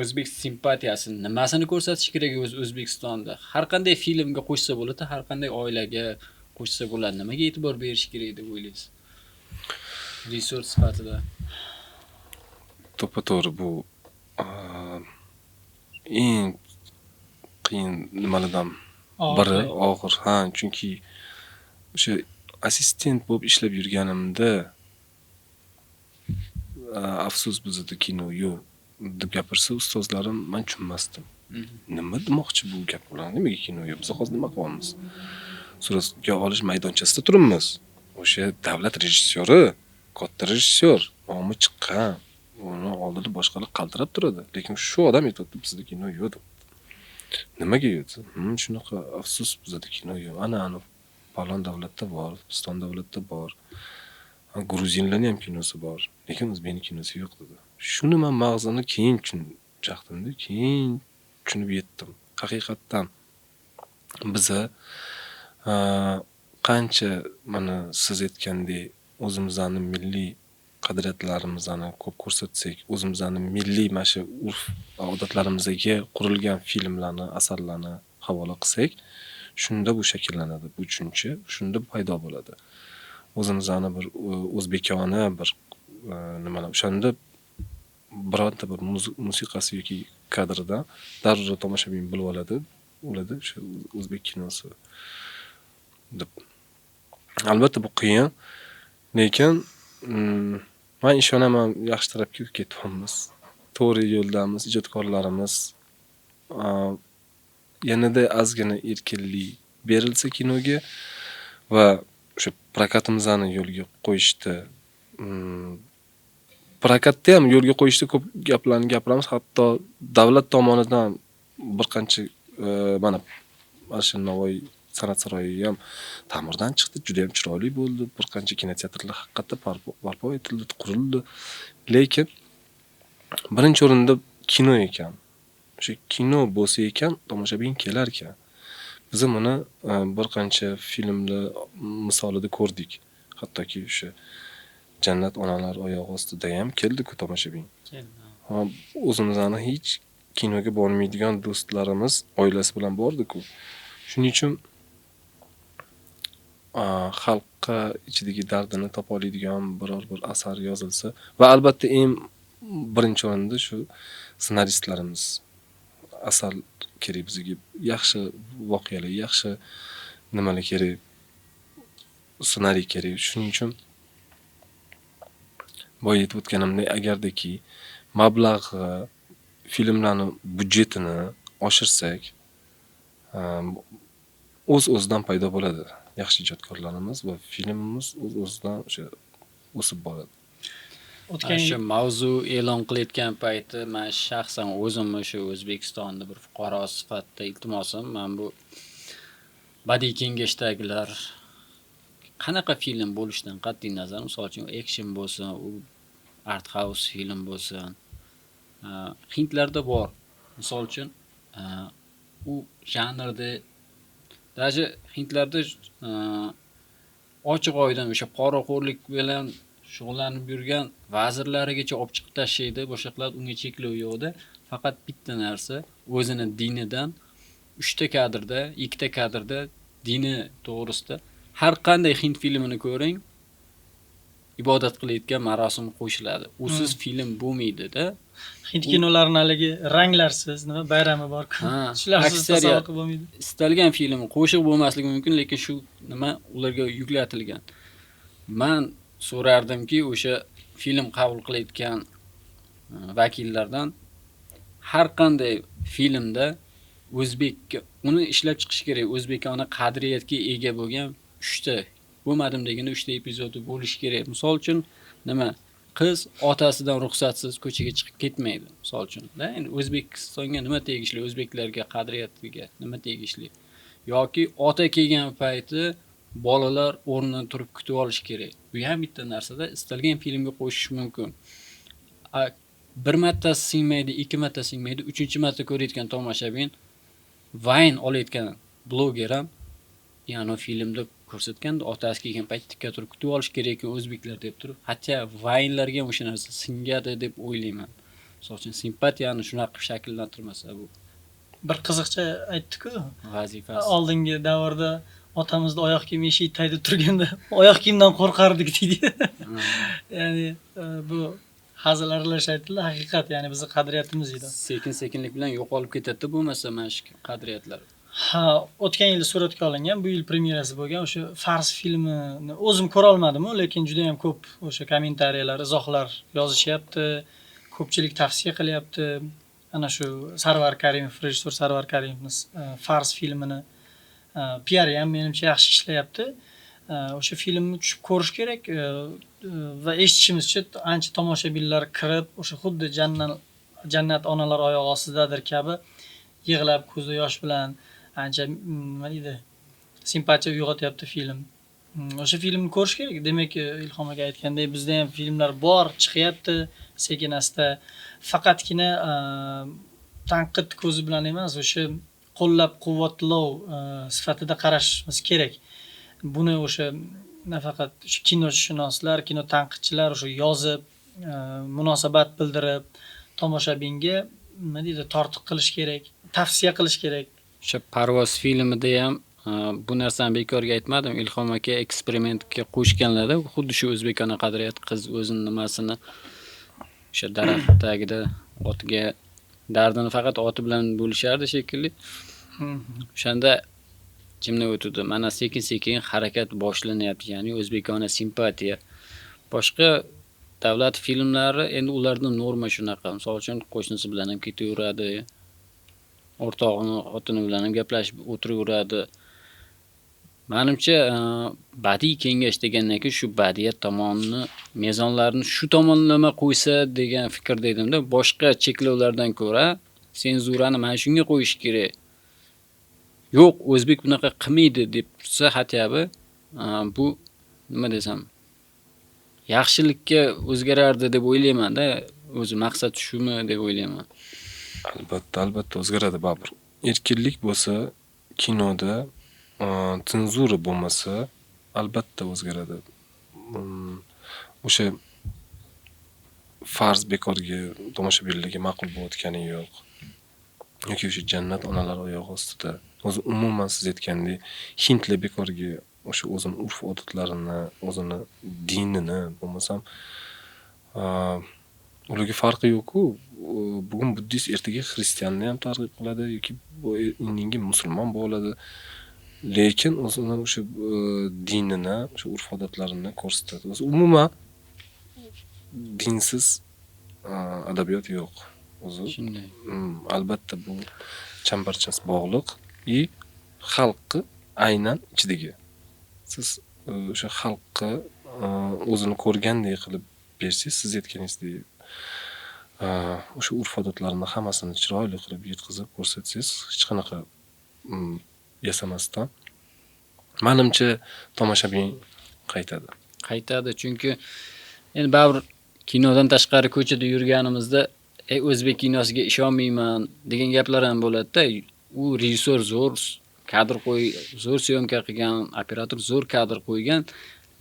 O'zbek simpatiyasini nimasini ko'rsatish kerak O'zbekistonda? Har qanday filmga qo'shsa bo'ladi, har qanday oilaga qo'shsa bo'ladi. Nimaga e'tibor berish kerak deb o'ylaysiz? Rejissor sifatida. To'g'ri, bu eng qiyin nimalardan biri og'ir. Ha, chunki o'sha assistent bo'lib ishlab yurganimda afsus bizda kino yo'q deb gapirsa ustozlarim, men tushunmasdim. Nima demoqchi bu gap bilan? Nimaga kino yo'q? Biz hozir nima qilyapmiz? Suratga olish maydonchasida turibmiz. O'sha davlat rejissyori, katta rejissyor, nomi chiqqan. Uni oldida boshqalar qaltirab turadi. Lekin shu odam aytibdi, bizda kino yo'q deb. Nimaga yo'q? Shunaqa afsus, bizda kino yo'q. Ana falon davlatda bor, O'zbekiston davlatda bor. Gruzinlarning ham kinosi bor, lekin o'zbekning kinosi yo'q dedi. Shuni men mag'zini keyin tushundim-da, keyin tushunib yetdim. Haqiqatan biza qancha mana siz aytgandek o'zimizning milliy qadriyatlarimizni ko'p ko'rsatsak, o'zimizning milliy masha urf odatlarimizga qurilgan filmlarni, asarlarni havola qilsak, shunda bu shakllanadi, bu tushuncha shunda paydo bo'ladi. O'zimizning bir o'zbekona bir nimalar, o'shanda bironta bir musiqasi yoki kadrida darrov tomoshabin bilib oladi, o'sha o'zbek kinosi deb. Albatta bu qiyin, lekin men ishonaman, yaxshi tarafga ketyapmiz. To'g'ri yo'ldamiz, ijodkorlarimiz yanada ozgina erkinlik berilsa kinoga va o'sha prokatimizni yo'lga qo'yishda, prokatda ham yo'lga qo'yishda ko'p gaplarni gapiramiz, hatto davlat tomonidan bir qancha mana Alisher Navoiy san'at saroyi ham ta'mirdan chiqdi, juda ham chiroyli bo'ldi. Bir qancha kinoteatrlar haqiqatda barpo etildi, qurildi. Lekin birinchi o'rinda kino ekan. O'sha kino bo'lsa ekan, tomoshabin kelar ekan. Biz buni bir qancha filmlar misolida ko'rdik. Hattoki o'sha Jannat onalar oyog'i ostida ham keldi-ku tomoshabin. Ha, o'zimizning hech kinoga bormaydigan do'stlarimiz oilasi bilan bordi-ku. Shuning uchun xalqqa ichidagi dardini topa oladigan biror bir asar yozilsa va albatta eng birinchi o'rinda shu ssenaristlarimiz asar kerak bizga, yaxshi voqealar, yaxshi nimalar kerak, ssenariy kerak. Shuning uchun boya aytib o'tganimdek, agardaki mablag'i, filmlarning budjetini oshirsak, o'z-o'zidan paydo bo'ladi yaxshi ijodkorlarimiz va filmimiz o'z-o'zidan o'sha o'sib boradi. O'sha mavzu e'lon qilayotgan payti men shaxsan o'zim o'sha O'zbekistonda bir fuqaro sifatida iltimosim, men bu badiiy kengashdagilar qanaqa film bo'lishidan qat'iy nazar, misol uchun action bo'lsin, u art house film bo'lsin, hindlarda bor. Misol uchun u janrda даже hindlarda ochiq oydan o'sha poraxo'rlik bilan shug'ullanib yurgan vazirlarigacha olib chiqib tashlaydi, boshqa qiladi, unga cheklov yo'qda. Faqat bitta narsa, o'zini dinidan 3 ta kadrda, 2 ta kadrda dini to'g'risida har qanday hind filmini ko'ring, ibodat qilayotgan marosim qo'shiladi. Usiz film bo'lmaydi-da. Hind kinolarini haligi ranglarsiz, nima bayrami bor-ku. Shularsiz tasavvur qilib bo'lmaydi. Istalgan film qo'shiq bo'lmasligi mumkin, lekin shu nima ularga yuklatilgan. Men so'rardimki, o'sha film qabul qilayotgan vakillardan har qanday filmda o'zbekka uni ishlab chiqish kerak, o'zbekona qadriyatga ega bo'lgan 3 ta bo'lmadim deganda 3 ta epizodi bo'lishi kerak. Misol uchun nima? Qiz otasidan ruxsatsiz ko'chaga chiqib ketmaydi, misol uchun. Endi O'zbekistonga nima tegishli, o'zbeklarga qadriyatiga nima tegishli? Yoki ota kelgan payti bolalar o'rnidan turib kutib olish kerak. Bu ham bitta narsada istalgan filmga qo'shish mumkin. Bir marta singmaydi, 2 marta singmaydi, 3-chi marta ko'rayotgan tomoshabin Vine olayotgan bloger ham ya'ni filmda ko'rsatganda otasi kelgan payt tikka turib kutib olish kerak ekan o'zbeklar deb turib. Hatto Vine'larga ham o'sha narsa singadi deb o'ylayman. Misol uchun simpatiyani shunaqa shakllantirmasa bu. Bir qiziqcha aytdi-ku. Vazifasi. Oldingi davrda otamizni oyoq kiyimi eshik taydib turganda oyoq kiyimdan qo'rqardik deydi. Ya'ni bu hazil aralash aytildi, haqiqat, ya'ni bizning qadriyatimiz edi. Sekin-sekinlik bilan yo'qolib ketadi bo'lmasa mana shu qadriyatlar. Ha, o'tgan yil suratga olingan, bu yil premyerasi bo'lgan o'sha Fars filmini o'zim ko'ra olmadim, lekin juda ham ko'p o'sha kommentariyalar, izohlar yozishyapti, ko'pchilik tavsiya qilyapti. Ana shu Sarvar Karimov, rejissor Sarvar Karimovning Fars filmini PR ham menimcha yaxshi ishlayapti. O'sha filmni tushib ko'rish kerak va eshitishimizcha ancha tomoshabinlar kirib, o'sha xuddi jannat onalar oyog'i ostidadir kabi yig'lab, ko'zda yosh bilan ancha nima deydi, simpatiya uyg'otyapti film. O'sha filmni ko'rish kerak. Demak, Ilhom aka aytgandek, bizda ham filmlar bor, chiqyapti sekin-asta. Faqatgina tanqid ko'zi bilan emas, o'sha qo'llab-quvvatlov sifatida qarashimiz kerak. Buni o'sha nafaqat o'sha kinoshunoslar, kino tanqidchilar o'sha yozib, munosabat bildirib, tomoshabinga nima deydi, tortiq qilish kerak, tavsiya qilish kerak. O'sha Parvoz filmida ham bu narsani bekorga aytmadim. Ilhom aka eksperimentga qo'shganlarda xuddi shu o'zbekona qadriyat, qiz o'zini nimasini o'sha daraxt tagida otiga dardini faqat oti bilan bo'lishardi shekilli. O'shanda jimni o'tdi. Mana sekin-sekin harakat boshlanyapti, ya'ni o'zbekona simpatiya. Boshqa davlat filmlari endi ularning norma shunaqa. Misol uchun qo'shnisi bilan ham ketaveradi. O'rtog'ini xotini bilan ham gaplashib o'tiraveradi. Menimcha badiiy kengash degandan keyin shu badiiyat tomonini, mezonlarni shu tomonlama qo'ysa degan fikrda edimda. Boshqa cheklovlardan ko'ra senzurani mana shunga qo'yish kerak. yo'q, o'zbek bunaqa qilmaydi deb tursa, xatabi bu nima desam, yaxshilikka o'zgarardi deb o'ylayman-da. O'zi maqsad shumi deb o'ylayman. Albatta o'zgaradi baribir. Erkinlik bo'lsa, kinoda senzura bo'lmasa, albatta o'zgaradi. O'sha farz bekorga tomoshabinlarga ma'qul bo'layotgani yo'q. Yoki o'sha jannat onalar oyog'i ostida. O'zi umuman siz aytgandek, hindlar bekorga o'sha o'zini urf-odatlarini, o'zini dinini bo'lmasam ularga farqi yo'q-ku. Bugun buddist, ertaga xristianni ham targ'ib qiladi yoki indinga musulmon bo'ladi. Lekin o'zini o'sha dinini, o'sha urf-odatlarini ko'rsatadi. O'zi umuman dinsiz adabiyot yo'q. O'zi Shunday. albatta bu chambarchas bog'liq и xalqi aynan ichidagi. Siz o'sha xalqqa o'zini ko'rgandek qilib bersangiz, siz aytganingizdek o'sha urf-odatlarni hammasini chiroyli qilib yetkazib ko'rsatsangiz, hech qanaqa yasamasdan menimcha tomoshabin qaytadi. Qaytadi, chunki endi baribir kinodan tashqari ko'chada yurganimizda o'zbek kinosiga ishonmayman degan gaplar ham bo'ladi-da. U rejissyor zo'r kadr zo'r syomka qilgan, operator zo'r kadr qo'ygan,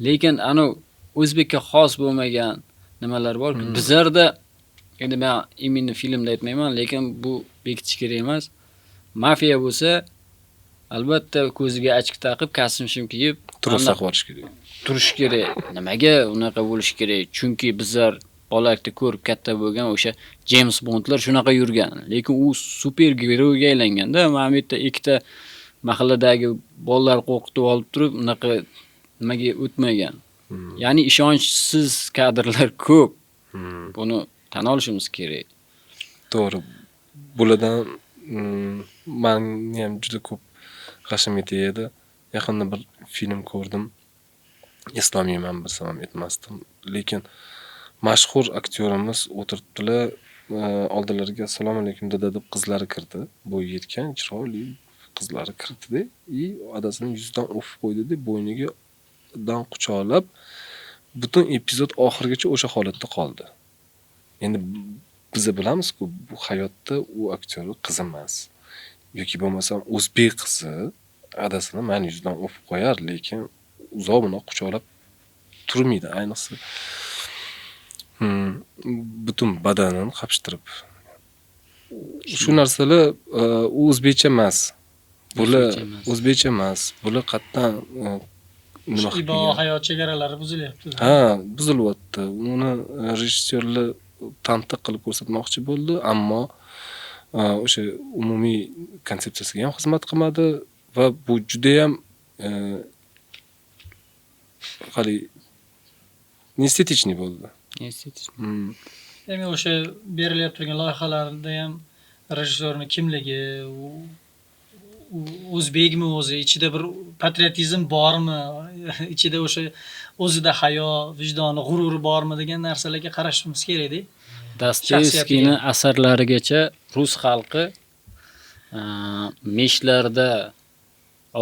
lekin ana o'zbekka xos bo'lmagan nimalar bor-ku. Bizlarda endi men imini filmda aytmayman, lekin bu bekitish kerak emas. Mafiya bo'lsa, albatta ko'ziga achki taqib, kostyum kiyib, Turib borish kerak. turish kerak. Nimaga unaqa bo'lish kerak? Chunki bizlar bolalikda ko'rib katta bo'lgan o'sha James Bondlar shunaqa yurgan. Lekin u super geroga aylanganda, mana bu yerda ikkita mahalladagi bolalar qo'rqitib olib turib, unaqa nimaga o'tmagan. Ya'ni ishonchsiz kadrlar ko'p. Buni tan olishimiz kerak. To'g'ri. Bulardan meni ham juda ko'p g'ashim yetadi. Yaqinda bir film ko'rdim. Eslolmayman, bilsam ham aytmasdim. Lekin mashhur aktyorimiz o'tiribdilar, oldilariga assalomu alaykum dada deb qizlari kirdi. Bo'yi yetgan, chiroyli qizlari kirdi-da, adasining yuzidan o'pib qo'ydi-da, bo'yniga quchoqlab, butun epizod oxirigacha o'sha holatda qoldi. Endi biz bilamiz-ku, bu hayotda u aktyor qiz emas. Yoki bo'lmasam o'zbek qizi adasini meni yuzidan o'pib qo'yar, lekin uzoq buni quchoqlab turmaydi, ayniqsa butun badanini qapishtirib. Shu narsalar o'zbekcha emas. Bular o'zbekcha emas. Bular qatdan nima Ibo hayot chegaralari buzilyapti. Ha, buzilyapti. Uni rejissyorlar tantiq qilib ko'rsatmoqchi bo'ldi, ammo o'sha umumiy konsepsiyasiga ham xizmat qilmadi va bu juda ham qali estetichniy bo'ldi. Demak, o'sha berilyapti turgan loyihalarda ham rejissyorning kimligi, o'zbekmi o'zi, ichida bir patriotizm bormi, ichida o'sha o'zida hayo, vijdoni, g'ururi bormi degan narsalarga qarashimiz kerak-da. Dostoyevskiyning asarlarigacha rus xalqi meshlarda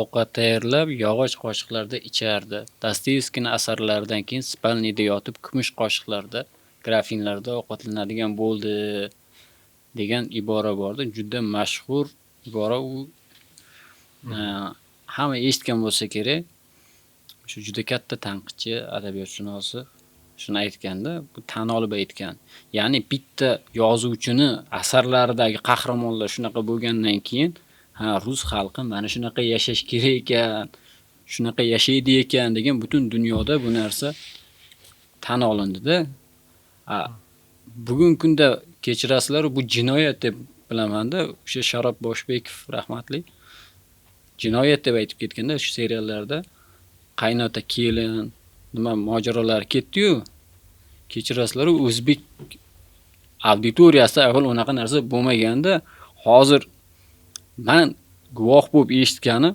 ovqat tayyorlab, yog'och qoshiqlarda ichardi. Dostoyevskiyning asarlaridan keyin spalniyda yotib, kumush qoshiqlarda, grafinlarda ovqatlanadigan bo'ldi degan ibora bordi. Juda mashhur ibora u. Hamma eshitgan bo'lsa kerak. Shu juda katta tanqidchi, adabiyotshunosi shuni aytganda, bu tan olib aytgan. Ya'ni bitta yozuvchini asarlaridagi qahramonlar shunaqa bo'lgandan keyin, rus xalqi mana shunaqa yashash kerak ekan, shunaqa yashaydi ekan degan butun dunyoda bu narsa tan olindi-da. Bugungi kunda kechirasizlar, bu jinoyat deb bilaman-da. O'sha Sharob Boshbekov rahmatli jinoyat deb aytib ketganda shu seriallarda qaynota kelin nima mojarolar ketdi-yu. Kechirasizlar, o'zbek auditoriyasida avval unaqa narsa bo'lmaganda, hozir men guvoh bo'lib eshitganim,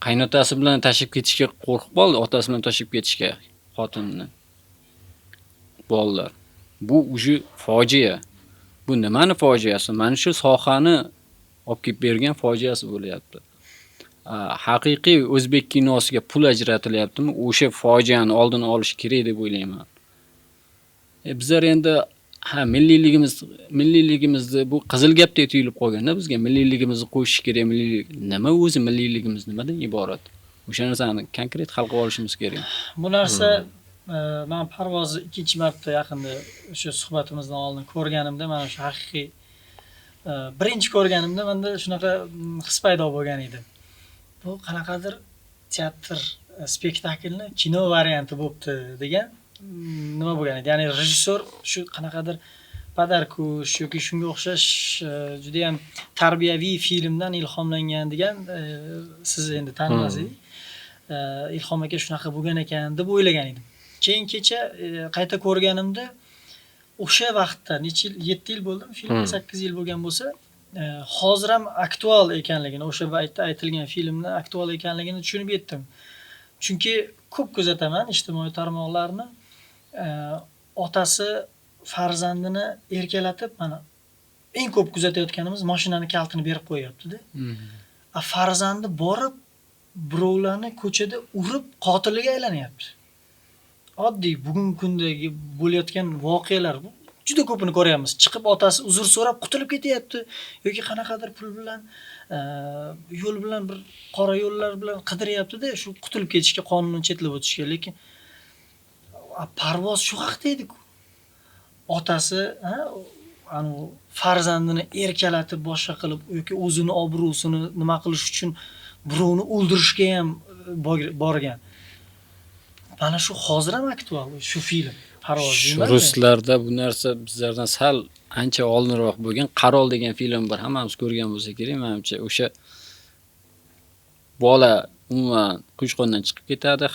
qaynotasi bilan tashib ketishga qo'rqib qoldi, otasi bilan tashib ketishga xotinni. Bolalar. Bu uji fojia. Bu nimani fojiasi? Mana shu sohani olib kelib bergan fojiasi bo'lyapti. haqiqiy o'zbek kinosiga pul ajratilyaptimi? O'sha fojiani oldini olish kerak deb o'ylayman. Bizlar endi milliyligimizni bu qizil gapdek tuyulib qolganda bizga milliyligimizni qo'shish kerak, nima o'zi milliyligimiz nimadan iborat? O'sha narsani konkret hal qilib olishimiz kerak. Bu narsa men Parvozni 2-marta yaqinda o'sha suhbatimizdan oldin ko'rganimda, mana shu haqiqiy birinchi ko'rganimda menda shunaqa his paydo bo'lgan edi. Bu qanaqadir teatr spektaklni kino varianti bo'pti degan nima bo'lgan edi. Ya'ni rejissyor shu qanaqadir Padarkush yoki shunga o'xshash juda ham tarbiyaviy filmdan ilhomlangan degan siz endi tanimasangiz. Ilhom aka shunaqa bo'lgan ekan deb o'ylagan edim. Keyin kecha qayta ko'rganimda o'sha vaqtda necha yil, 7 yil bo'ldimi? Film 8 yil bo'lgan bo'lsa, hozir ham aktual ekanligini, o'sha paytda aytilgan filmning aktual ekanligini tushunib yetdim. Chunki ko'p kuzataman ijtimoiy tarmoqlarni, otasi farzandini erkalatib, mana eng ko'p kuzatayotganimiz mashinani kaltini berib qo'yapti-da. Farzandi borib birovlarni ko'chada urib qotiliga aylanyapti. Oddiy bugungi kundagi bo'layotgan voqealar juda ko'pini ko'ryapmiz. Chiqib otasi uzr so'rab qutulib ketyapti yoki qanaqadir pul bilan yo'l bilan bir qora yo'llar bilan qidiryapti-da, shu qutulib ketishga qonunni chetlab o'tishga. Lekin Parvoz shu haqda edi-ku. Otasi farzandini erkalatib boshqa qilib yoki o'zini obro'sini nima qilish uchun birovni o'ldirishga ham borgan. Mana shu hozir ham aktual shu film. Parvoz deyman. Ruslarda bu narsa bizlardan sal ancha oldinroq bo'lgan Qarol degan film bor. Hammamiz ko'rgan bo'lsa kerak, menimcha o'sha bola umuman qo'shqondan chiqib ketadi,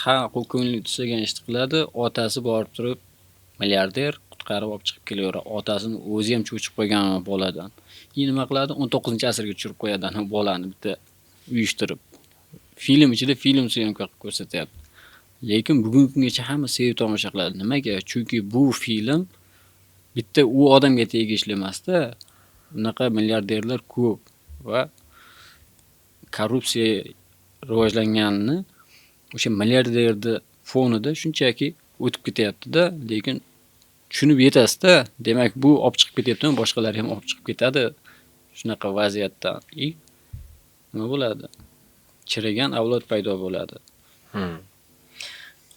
ko'ngli tusagan ishni qiladi, otasi borib turib milliarder qutqarib olib chiqib kelaveradi. Otasini o'zi ham cho'chib qo'ygan boladan. Keyin nima qiladi? 19-asrga tushirib qo'yadi ana bolani bitta uyushtirib. Film ichida film syomka qilib ko'rsatyapti. Lekin bugungi kungacha hamma sevib tomosha qiladi. Nimaga? Chunki bu film bitta u odamga tegishli emas-da. Bunaqa milliarderlar ko'p va korrupsiya rivojlanganini o'sha milliarderning fonida shunchaki o'tib ketyapti-da, lekin tushunib yetasiz-da. Demak, bu olib chiqib ketyaptimi, boshqalar ham olib chiqib ketadi. Shunaqa vaziyatdan nima bo'ladi? Chirigan avlod paydo bo'ladi.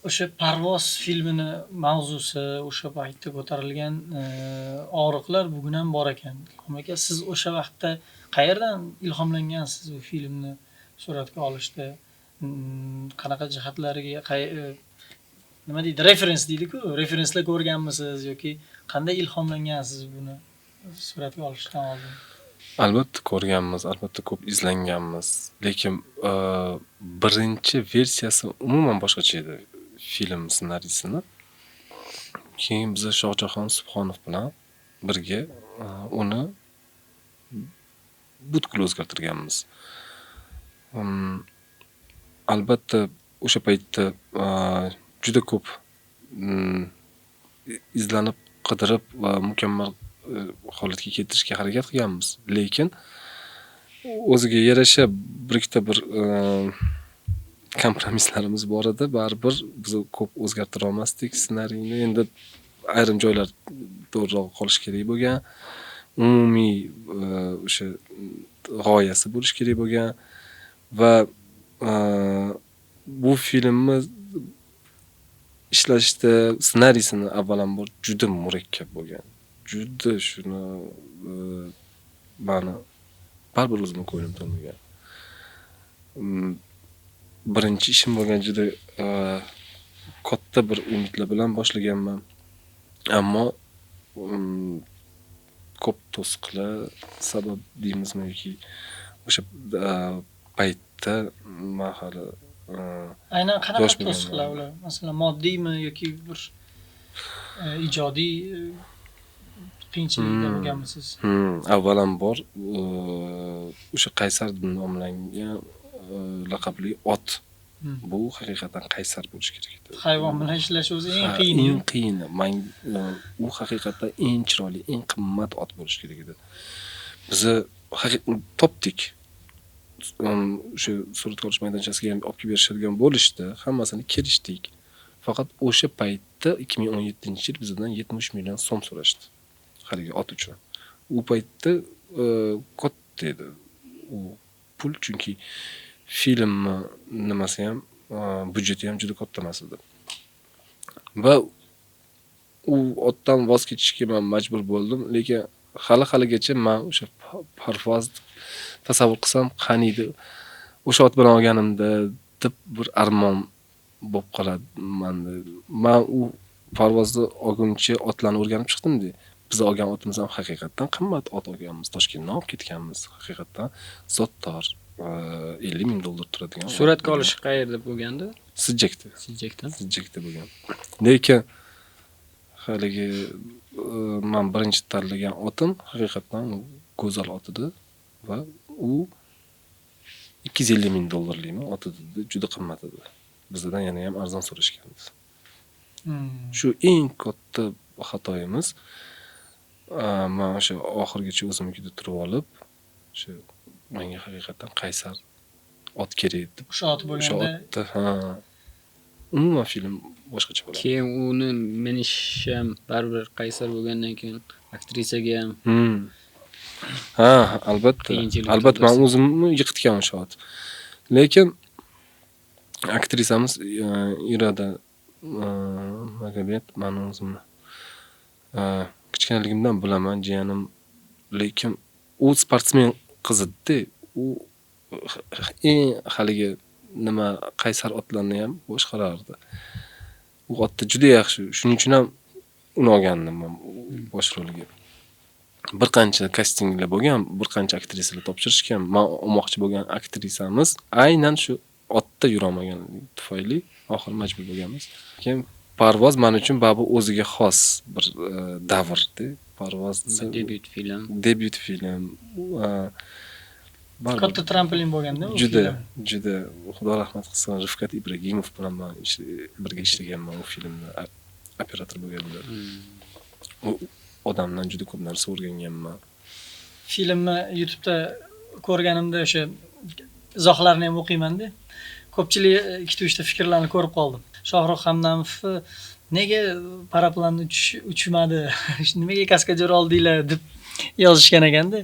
O'sha Parvoz filmini mavzusi, o'sha paytda ko'tarilgan og'riqlar bugun ham bor ekan. Aka, siz o'sha vaqtda qayerdan ilhomlangansiz bu filmni suratga olishda? Qanaqa jihatlariga, nima deydi, referens deydi-ku, referenslar ko'rganmisiz yoki qanday ilhomlangansiz buni suratga olishdan oldin? Albatta ko'rganmiz, albatta ko'p izlanganmiz. Lekin birinchi versiyasi umuman boshqacha edi. Film ssenariysini. Keyin biz Shohjahon Subhonov bilan birga uni butkul o'zgartirganmiz. Albatta o'sha paytda juda ko'p izlanib, qidirib va mukammal holatga keltirishga harakat qilganmiz. Lekin o'ziga yarasha bir kompromislarimiz bor edi. Baribir biz ko'p o'zgartira olmasdik ssenariyni. Endi ayrim joylar to'g'riroq qolish kerak bo'lgan. Umumiy o'sha g'oyasi bo'lish kerak bo'lgan va bu filmni ishlashda ssenariysini avvalambor juda murakkab bo'lgan. Juda shuni mani baribir o'zimni ko'nglim to'lmagan. Birinchi ishim bo'lgan, juda katta bir umidlar bilan boshlaganman. Ammo ko'p to'siqlar sabab deymizmi yoki o'sha paytda men hali aynan qanaqa to'siqlar ular? Masalan, moddiymi yoki bir ijodiy qiyinchiliklar bo'lganmisiz? Avvalambor o'sha Qaysar deb nomlangan laqabli ot. Bu haqiqatan qaysar bo'lish kerak edi. Hayvon bilan ishlash o'zi eng qiyin. Eng qiyin. U haqiqatan eng chiroyli, eng qimmat ot bo'lish kerak edi. Biz topdik. o'sha suratga olish maydonchasiga ham olib kelib berishadigan bo'lishdi. Hammasini kelishdik. Faqat o'sha paytda 2017-yil bizdan 70 million so'm so'rashdi. Haligi ot uchun. U paytda katta edi u pul, chunki filmni nimasi ham, byudjeti ham juda katta emas edi. Va u otdan voz kechishga men majbur bo'ldim, lekin hali-haligacha men o'sha parvoz tasavvur qilsam qaniydi. O'sha ot bilan olganimda deb bir armon bo'lib qoladi menda. Men u parvozni olguncha otlarni o'rganib chiqdim-da. Biz olgan otimiz ham haqiqatan qimmat ot olganmiz. Toshkentdan olib ketganmiz. Haqiqatan zotdor, $50 ming turadigan. Suratga olish qayerda bo'lgandi? Sijjakda. Sijjakda bo'lgan. Lekin haligi men birinchi tanlagan otim haqiqatan go'zal ot edi va u $250 ming ot edi, juda qimmat edi. Bizdan yana ham arzon so'rashgandi. Shu eng katta xatoyimiz. Men o'sha oxirgacha o'zimnikida turib olib, shu menga haqiqatan qaysar ot kerak deb. O'sha ot bo'lganda, umuman film boshqacha bo'ladi. Keyin uni minish ham baribir qaysar bo'lgandan keyin aktrisaga ham albatta. Qiyinchilik Albatta men tug'dirsa. o'zimni yiqitgan o'sha ot. Lekin aktrisamiz Iroda Magomedov, men o'zimni kichkinaligimdan bilaman, jiyanim. Lekin u sportsmen qiz edi. U eng haligi nima qaysar otlarni ham boshqarardi. U otda juda yaxshi. Shuning uchun ham uni olgandim men bosh roliga. Bir qancha kastinglar bo'lgan, bir qancha aktrisalar topshirishgan. Men olmoqchi bo'lgan aktrisamiz aynan shu otda yurolmagan tufayli oxir majbur bo'lganmiz. Keyin parvoz men uchun babu o'ziga xos bir davrdi. Parvoz debyut film. katta trampolin bo'lganda u Juda, film. juda Xudo rahmat qilsin, Rifqat Ibragimov bilan men birga ishlaganman u filmda, operator bo'lganlar. U odamdan juda ko'p narsa o'rganganman. Filmni YouTube'da ko'rganimda o'sha izohlarni ham o'qiyman-da. Ko'pchilik 2-3 ta fikrlarni ko'rib qoldim. Shohruh Hamdamov nega paraplanni uchmadi? Nimaga kaskadyor oldinglar deb yozishgan ekanda.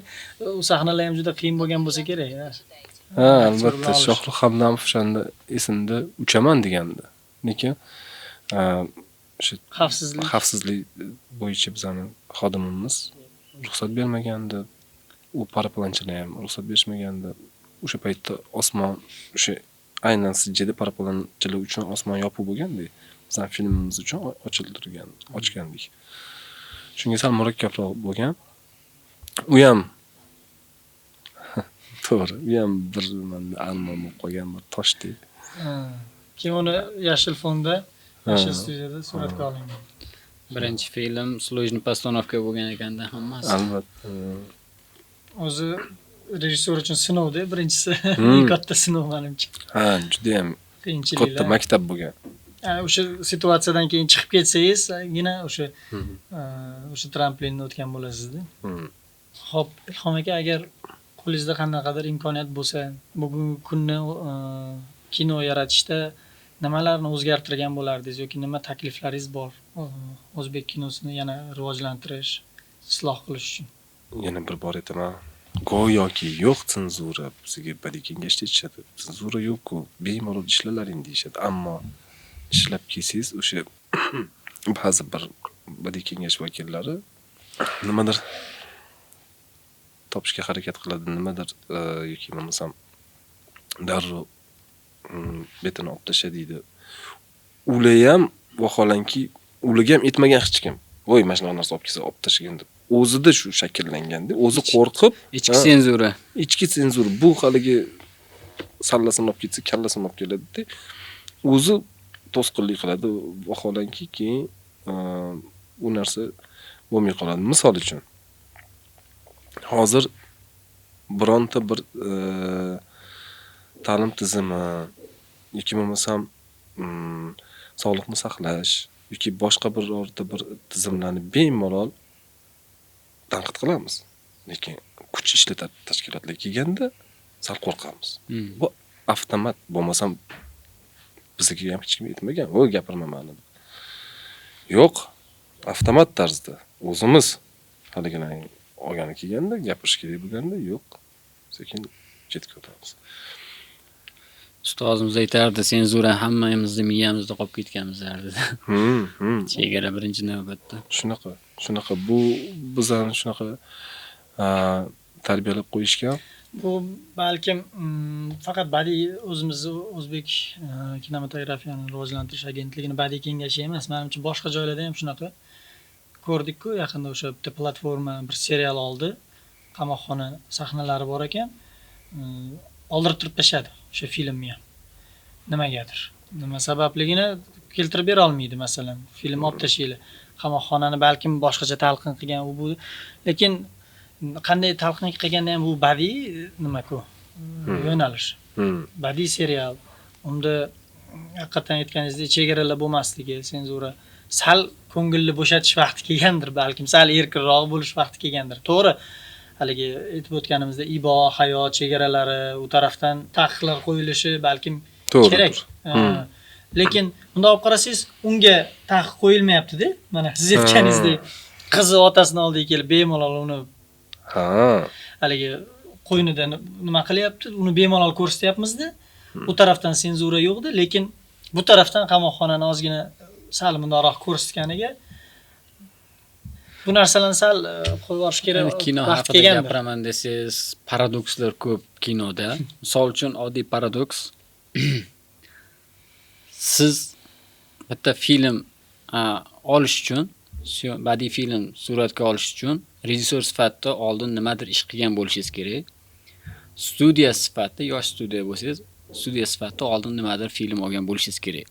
U sahnalar ham juda qiyin bo'lgan bo'lsa kerak. Albatta Shohruh Hamdamov o'shanda esimda uchaman degandi. Lekin o'sha xavfsizlik bo'yicha bizning xodimimiz ruxsat bermagandi. U paraplanchilar ham ruxsat berishmagandi. O'sha paytda osmon o'sha aynan sijjada paraplanchilar uchun osmon yopiq bo'lganda, bizning filmimiz uchun ochgandik. Shunga sal murakkabroq bo'lgan. U ham to'g'ri, u ham bir armon bo'lib qolgan, bir toshdek. Keyin uni yashil fonda, yashil studiyada suratga olingan. Birinchi film сложный постановка bo'lgan ekanda hammasi. Albatta. O'zi rejissyor uchun sinovda, birinchisi eng katta sinov menimcha. Juda ham Qiyinchiliklar. katta maktab bo'lgan. O'sha situatsiyadan keyin chiqib ketsangizgina o'sha trampolinni o'tgan bo'lasizda. Xo'p, Ilhom aka, agar qo'lingizda qanaqadir imkoniyat bo'lsa, bugungi kunni kino yaratishda nimalarni o'zgartirgan bo'lardingiz yoki nima takliflaringiz bor o'zbek kinosini yana rivojlantirish, isloh qilish uchun? Yana bir bor aytaman. Go'yoki yo'q senzura, bizga badiiy kengashda aytishadi. Senzura yo'q-ku, bemalol ishlalaring deyishadi. Ammo ishlab kelsangiz o'sha ba'zi bir badiiy kengash vakillari nimadir topishga harakat qiladi, nimadir yoki bo'lmasam darrov betini olib tashlaydi. Ular ham vaholanki, ularga ham etmagan hech kim. Voy, mana shunaqa narsa olib kelsa olib tashlagan deb. O'zida shu shakllanganda, o'zi qo'rqib, Ichki senzura. Ichki senzura bu haligi sallasini olib ketsa, kallasini olib keladi-da. O'zi to'sqinlik qiladi, vaholanki keyin u narsa bo'lmay qoladi. Misol uchun hozir bironta bir ta'lim tizimi yoki bo'lmasam sog'liqni saqlash yoki boshqa birorta bir tizimlarni bemalol tanqid qilamiz. Lekin kuch ishlatadi tashkilotlar kelganda sal qo'rqamiz. Hmm. Bu avtomat bo'lmasam bizga ham hech kim aytmagan. O gapirmayman. Yo'q, avtomat tarzda o'zimiz haligilarning olgani kelganda, gapirish kerak bo'lganda yo'q. Sekin chetga o'tamiz. Ustozimiz aytardi, senzura hammamizni miyamizda qolib ketganmiz derdi. Chegara birinchi navbatda. Shunaqa bu bizlarni shunaqa tarbiyalab qo'yishgan. Bu balkim faqat badiiy o'zimiz o'zbek kinematografiyani rivojlantirish agentligining badiiy kengashi emas, menimcha boshqa joylarda ham shunaqa ko'rdik-ku, yaqinda o'sha bitta platforma bir serial oldi. Qamoqxona sahnalari bor ekan. Oldirib turib tashadi o'sha filmni ham. Nimagadir. Nima sababligini keltirib bera olmaydi, masalan. Film olib tashlaydi. Qamoqxonani balkim boshqacha talqin qilgan u bu, lekin qanday talqin qilganda ham bu badiiy nima-ku? Yo'nalish. Badiiy serial. Unda haqiqatan aytganingizdek chegaralar bo'lmasligi, senzura, sal ko'ngilni bo'shatish vaqti kelgandir, balkim sal erkinroq bo'lish vaqti kelgandir. To'g'ri. Haligi aytib o'tganimizda ibo, hayo chegaralari, u tarafdan taqiqlar qo'yilishi balkim kerak. Lekin bunda olib qarasangiz, unga taqiq qo'yilmayapti-da. Mana siz aytganingizdek, qizi otasini oldiga kelib bemalol uni haligi qo'ynida nima qilyapti, uni bemalol ko'rsatyapmiz-da. U tarafdan senzura yo'qdi, lekin bu tarafdan qamoqxonani ozgina sal bundoqroq ko'rsatganiga bu narsalarni sal qo'yib yuborish kerak. Kino haqida gapiraman desangiz, paradokslar ko'p kinoda. Misol uchun oddiy paradoks. Siz bitta film olish uchun, badiiy film suratga olish uchun rejissor sifatida oldin nimadir ish qilgan bo'lishingiz kerak. Studiya sifatida, yosh studiya bo'lsangiz, studiya sifatida oldin nimadir film olgan bo'lishingiz kerak.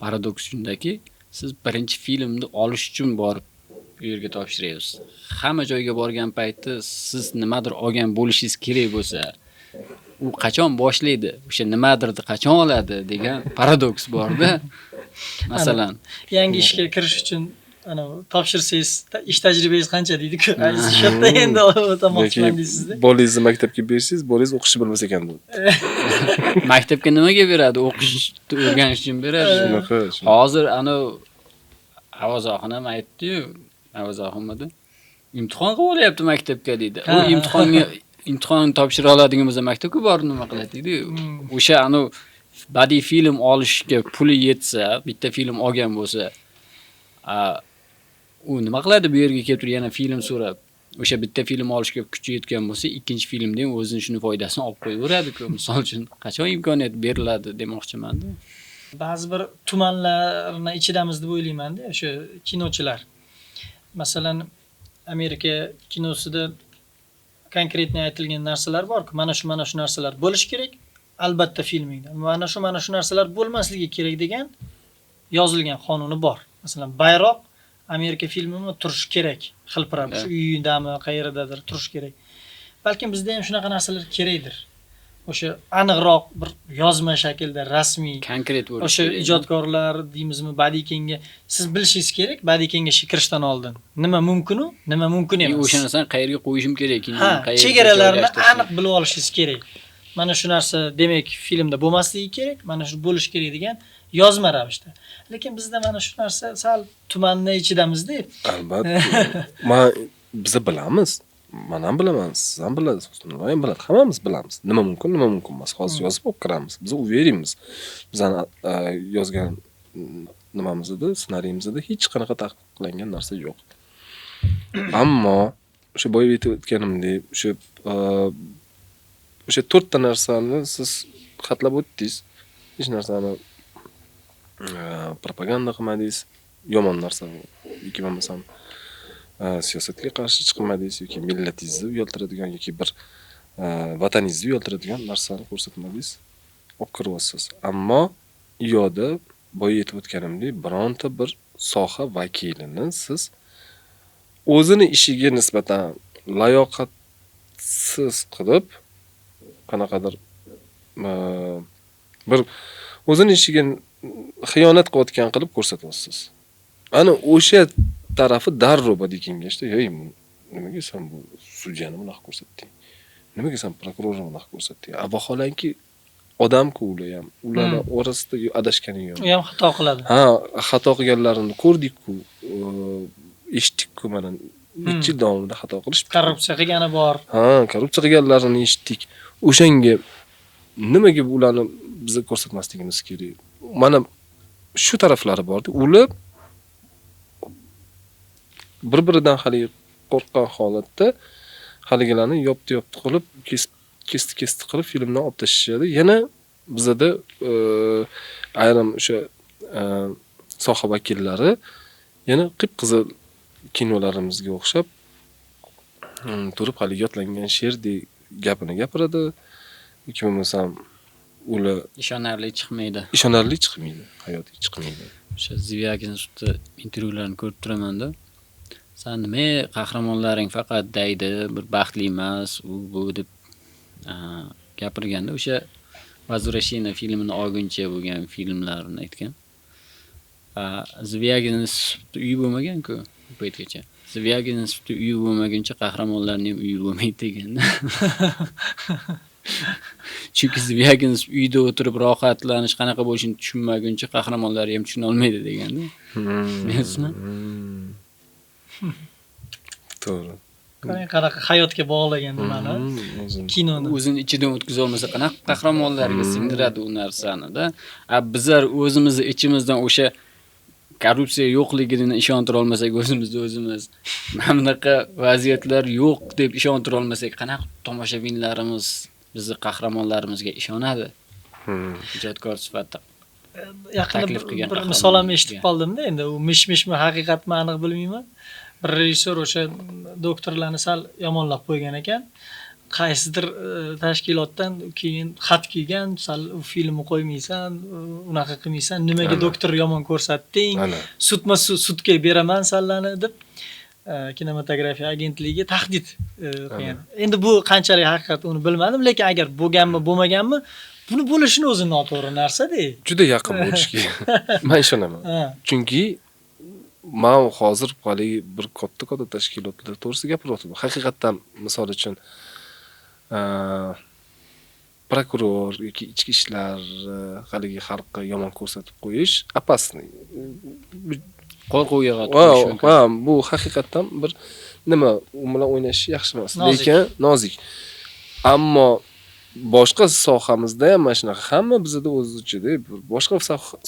Paradoks shundaki, siz birinchi filmni olish uchun borib u yerga topshirasiz. Hamma joyga borgan paytda siz nimadir olgan bo'lishingiz kerak bo'lsa, u qachon boshlaydi, o'sha nimadirni qachon oladi degan paradoks bor-da. Masalan, yangi ishga kirish uchun topshirsangiz, ish tajribangiz qancha deydi-ku. Siz shotda endi o'tamoqchiman deysiz-da. Bolangizni maktabga bersangiz, bolangiz o'qishni bilmas ekan bu. Maktabga nimaga beradi? O'qishni o'rganish uchun beradi. Hozir Avazoxon ham aytdi-yu, Avazoxonmidi? Imtihon qilib olyapti maktabga deydi. U imtihon topshira oladigan bo'lsa maktabga borib nima qiladi deydi. O'sha badiiy film olishga puli yetsa, bitta film olgan bo'lsa, u nima qiladi bu yerga kelib turib yana film so'rab, o'sha bitta film olishga kuchi yetgan bo'lsa, ikkinchi filmdan o'zining shuni foydasini olib qo'yaveradi-ku. Misol uchun, qachon imkoniyat beriladi demoqchiman-da. Ba'zi bir tumanlarni ichidamiz deb o'ylayman-da, o'sha kinochilar. Masalan, Amerika kinosida konkretni aytilgan narsalar bor-ku, mana shu narsalar bo'lish kerak, albatta filmingda. Mana shu narsalar bo'lmasligi kerak degan yozilgan qonuni bor. Masalan, bayroq Amerika filmimi turish kerak, xilpirab, shu uydami, qayerdadir turish kerak. Balkim bizda ham shunaqa narsalar kerakdir. O'sha aniqroq bir yozma shaklda rasmiy, konkret bo'lishi. O'sha ijodkorlar deymizmi, badiiy kengash, siz bilishingiz kerak, badiiy kengashga kirishdan oldin. Nima mumkin-u, nima mumkin emas. O'sha narsani qayerga qo'yishim kerak, qayerga chegaralarni aniq bilib olishingiz kerak. Mana shu narsa demak filmda bo'lmasligi kerak, mana shu bo'lish kerak degan yozma ravishda. Lekin bizda mana shu narsa sal tumanni ichidamiz-da. Albatta. Biz bilamiz. Men ham bilaman, siz ham bilasiz, Husnullo ham biladi. Hammamiz bilamiz. Nima mumkin, nima mumkin emas. Hozir yozib olib kiramiz. Biz uverimiz. Bizani yozgan nimamizda, ssenariyimizda hech qanaqa taqiqlangan narsa yo'q. Ammo o'sha boya aytib o'tganimdek, o'sha 4 ta narsani siz xatlab o'tdingiz. Hech narsani propaganda qilmadingiz, yomon narsa yoki bo'lmasam siyosatga qarshi chiqmadingiz yoki millatingizni uyaltiradigan yoki bir vataningizni uyaltiradigan narsani ko'rsatmadingiz, olib kiryapsiz. Ammo iyoda boya aytib o'tganimdek, bironta bir soha vakilini siz o'zini ishiga nisbatan layoqatsiz qilib, qanaqadir bir o'zini ishiga xiyonat qilayotgan qilib ko'rsatyapsiz. Ana o'sha tarafi darrov badiiy kengashda, nimaga sen bu sudyani bunaqa ko'rsatding? Nimaga sen prokurorni unaqa ko'rsatding? Vaholanki odam-ku ular ham. Ularning orasida adashgani yo'q. U ham xato qiladi. Ha, xato qilganlarini ko'rdik-ku, eshitdik-ku mana necha yil davomida xato qilishdi. Korrupsiya qilgani bor. Ha, korrupsiya qilganlarini eshitdik. O'shanga nimaga ularni biz ko'rsatmasligimiz kerak? Mana shu taraflari bor-da. Ular bir-biridan hali qo'rqqan holatda haligilarni yopdi qilib, kesdi qilib filmdan olib tashlashadi. Yana bizada ayrim o'sha soha vakillari yana qip-qizil kinolarimizga o'xshab turib hali yodlangan she'rdek gapini gapiradi. Yoki bo'lmasam ular ishonarli chiqmaydi. Ishonarli chiqmaydi, hayotiy chiqmaydi. O'sha Zivyagin sudda intervyularni ko'rib turamanda. Sen nima qahramonlaring faqat deydi, bir baxtli emas, u bu deb gapirganda o'sha Возвращение filmini olguncha bo'lgan filmlarni aytgan. Zivyagin sudda uyi bo'lmagan-ku bu paytgacha. Zivyagin sudda uyi bo'lmaguncha qahramonlarning ham uyi bo'lmaydi deganda. Chunki Zivyagin uyda o'tirib rohatlanish qanaqa bo'lishini tushunmaguncha qahramonlar ham tushuna olmaydi deganda. Bilasizmi? To'g'ri. Qanaqa hayotga bog'lagan nimani? Kinoni. O'zini ichidan o'tkaza olmasa qanaqa qahramonlarga singdiradi u narsani-da. Bizlar o'zimizni ichimizdan o'sha korrupsiya yo'qligini ishontira olmasak o'zimiz mana bunaqa vaziyatlar yo'q deb ishontira olmasak qanaqa tomoshabinlarimiz bizni qahramonlarimizga ishonadi? Ijodkor sifatida. Yaqinda bir misol ham eshitib qoldim-da, endi u mish-mishmi, haqiqatmi aniq bilmayman. Bir rejissor o'sha doktorlarni sal yomonlab qo'ygan ekan. Qaysidir tashkilotdan keyin xat kelgan, sal u filmni qo'ymaysan, unaqa qilmaysan, nimaga doktor yomon ko'rsatding? Sudga beraman sallani deb kinematografiya agentligiga tahdid qilgan. Endi bu qanchalik haqiqat uni bilmadim, lekin agar bo'lganmi, bo'lmaganmi, buni bo'lishini o'zi noto'g'ri narsa-da. Juda yaqin bo'lish kerak. Men ishonaman. Chunki men hozir haligi bir katta tashkilotlar to'g'risida gapiryapman. Haqiqatan misol uchun prokuror yoki ichki ishlar haligi xalqqa yomon ko'rsatib qo'yish opasniy. Qo'rquvga qo'yish mumkin. Ha, bu haqiqatan bir nima u bilan o'ynash yaxshi emas, lekin nozik. Ammo boshqa sohamizda ham mana shunaqa hamma bizda o'zicha-da boshqa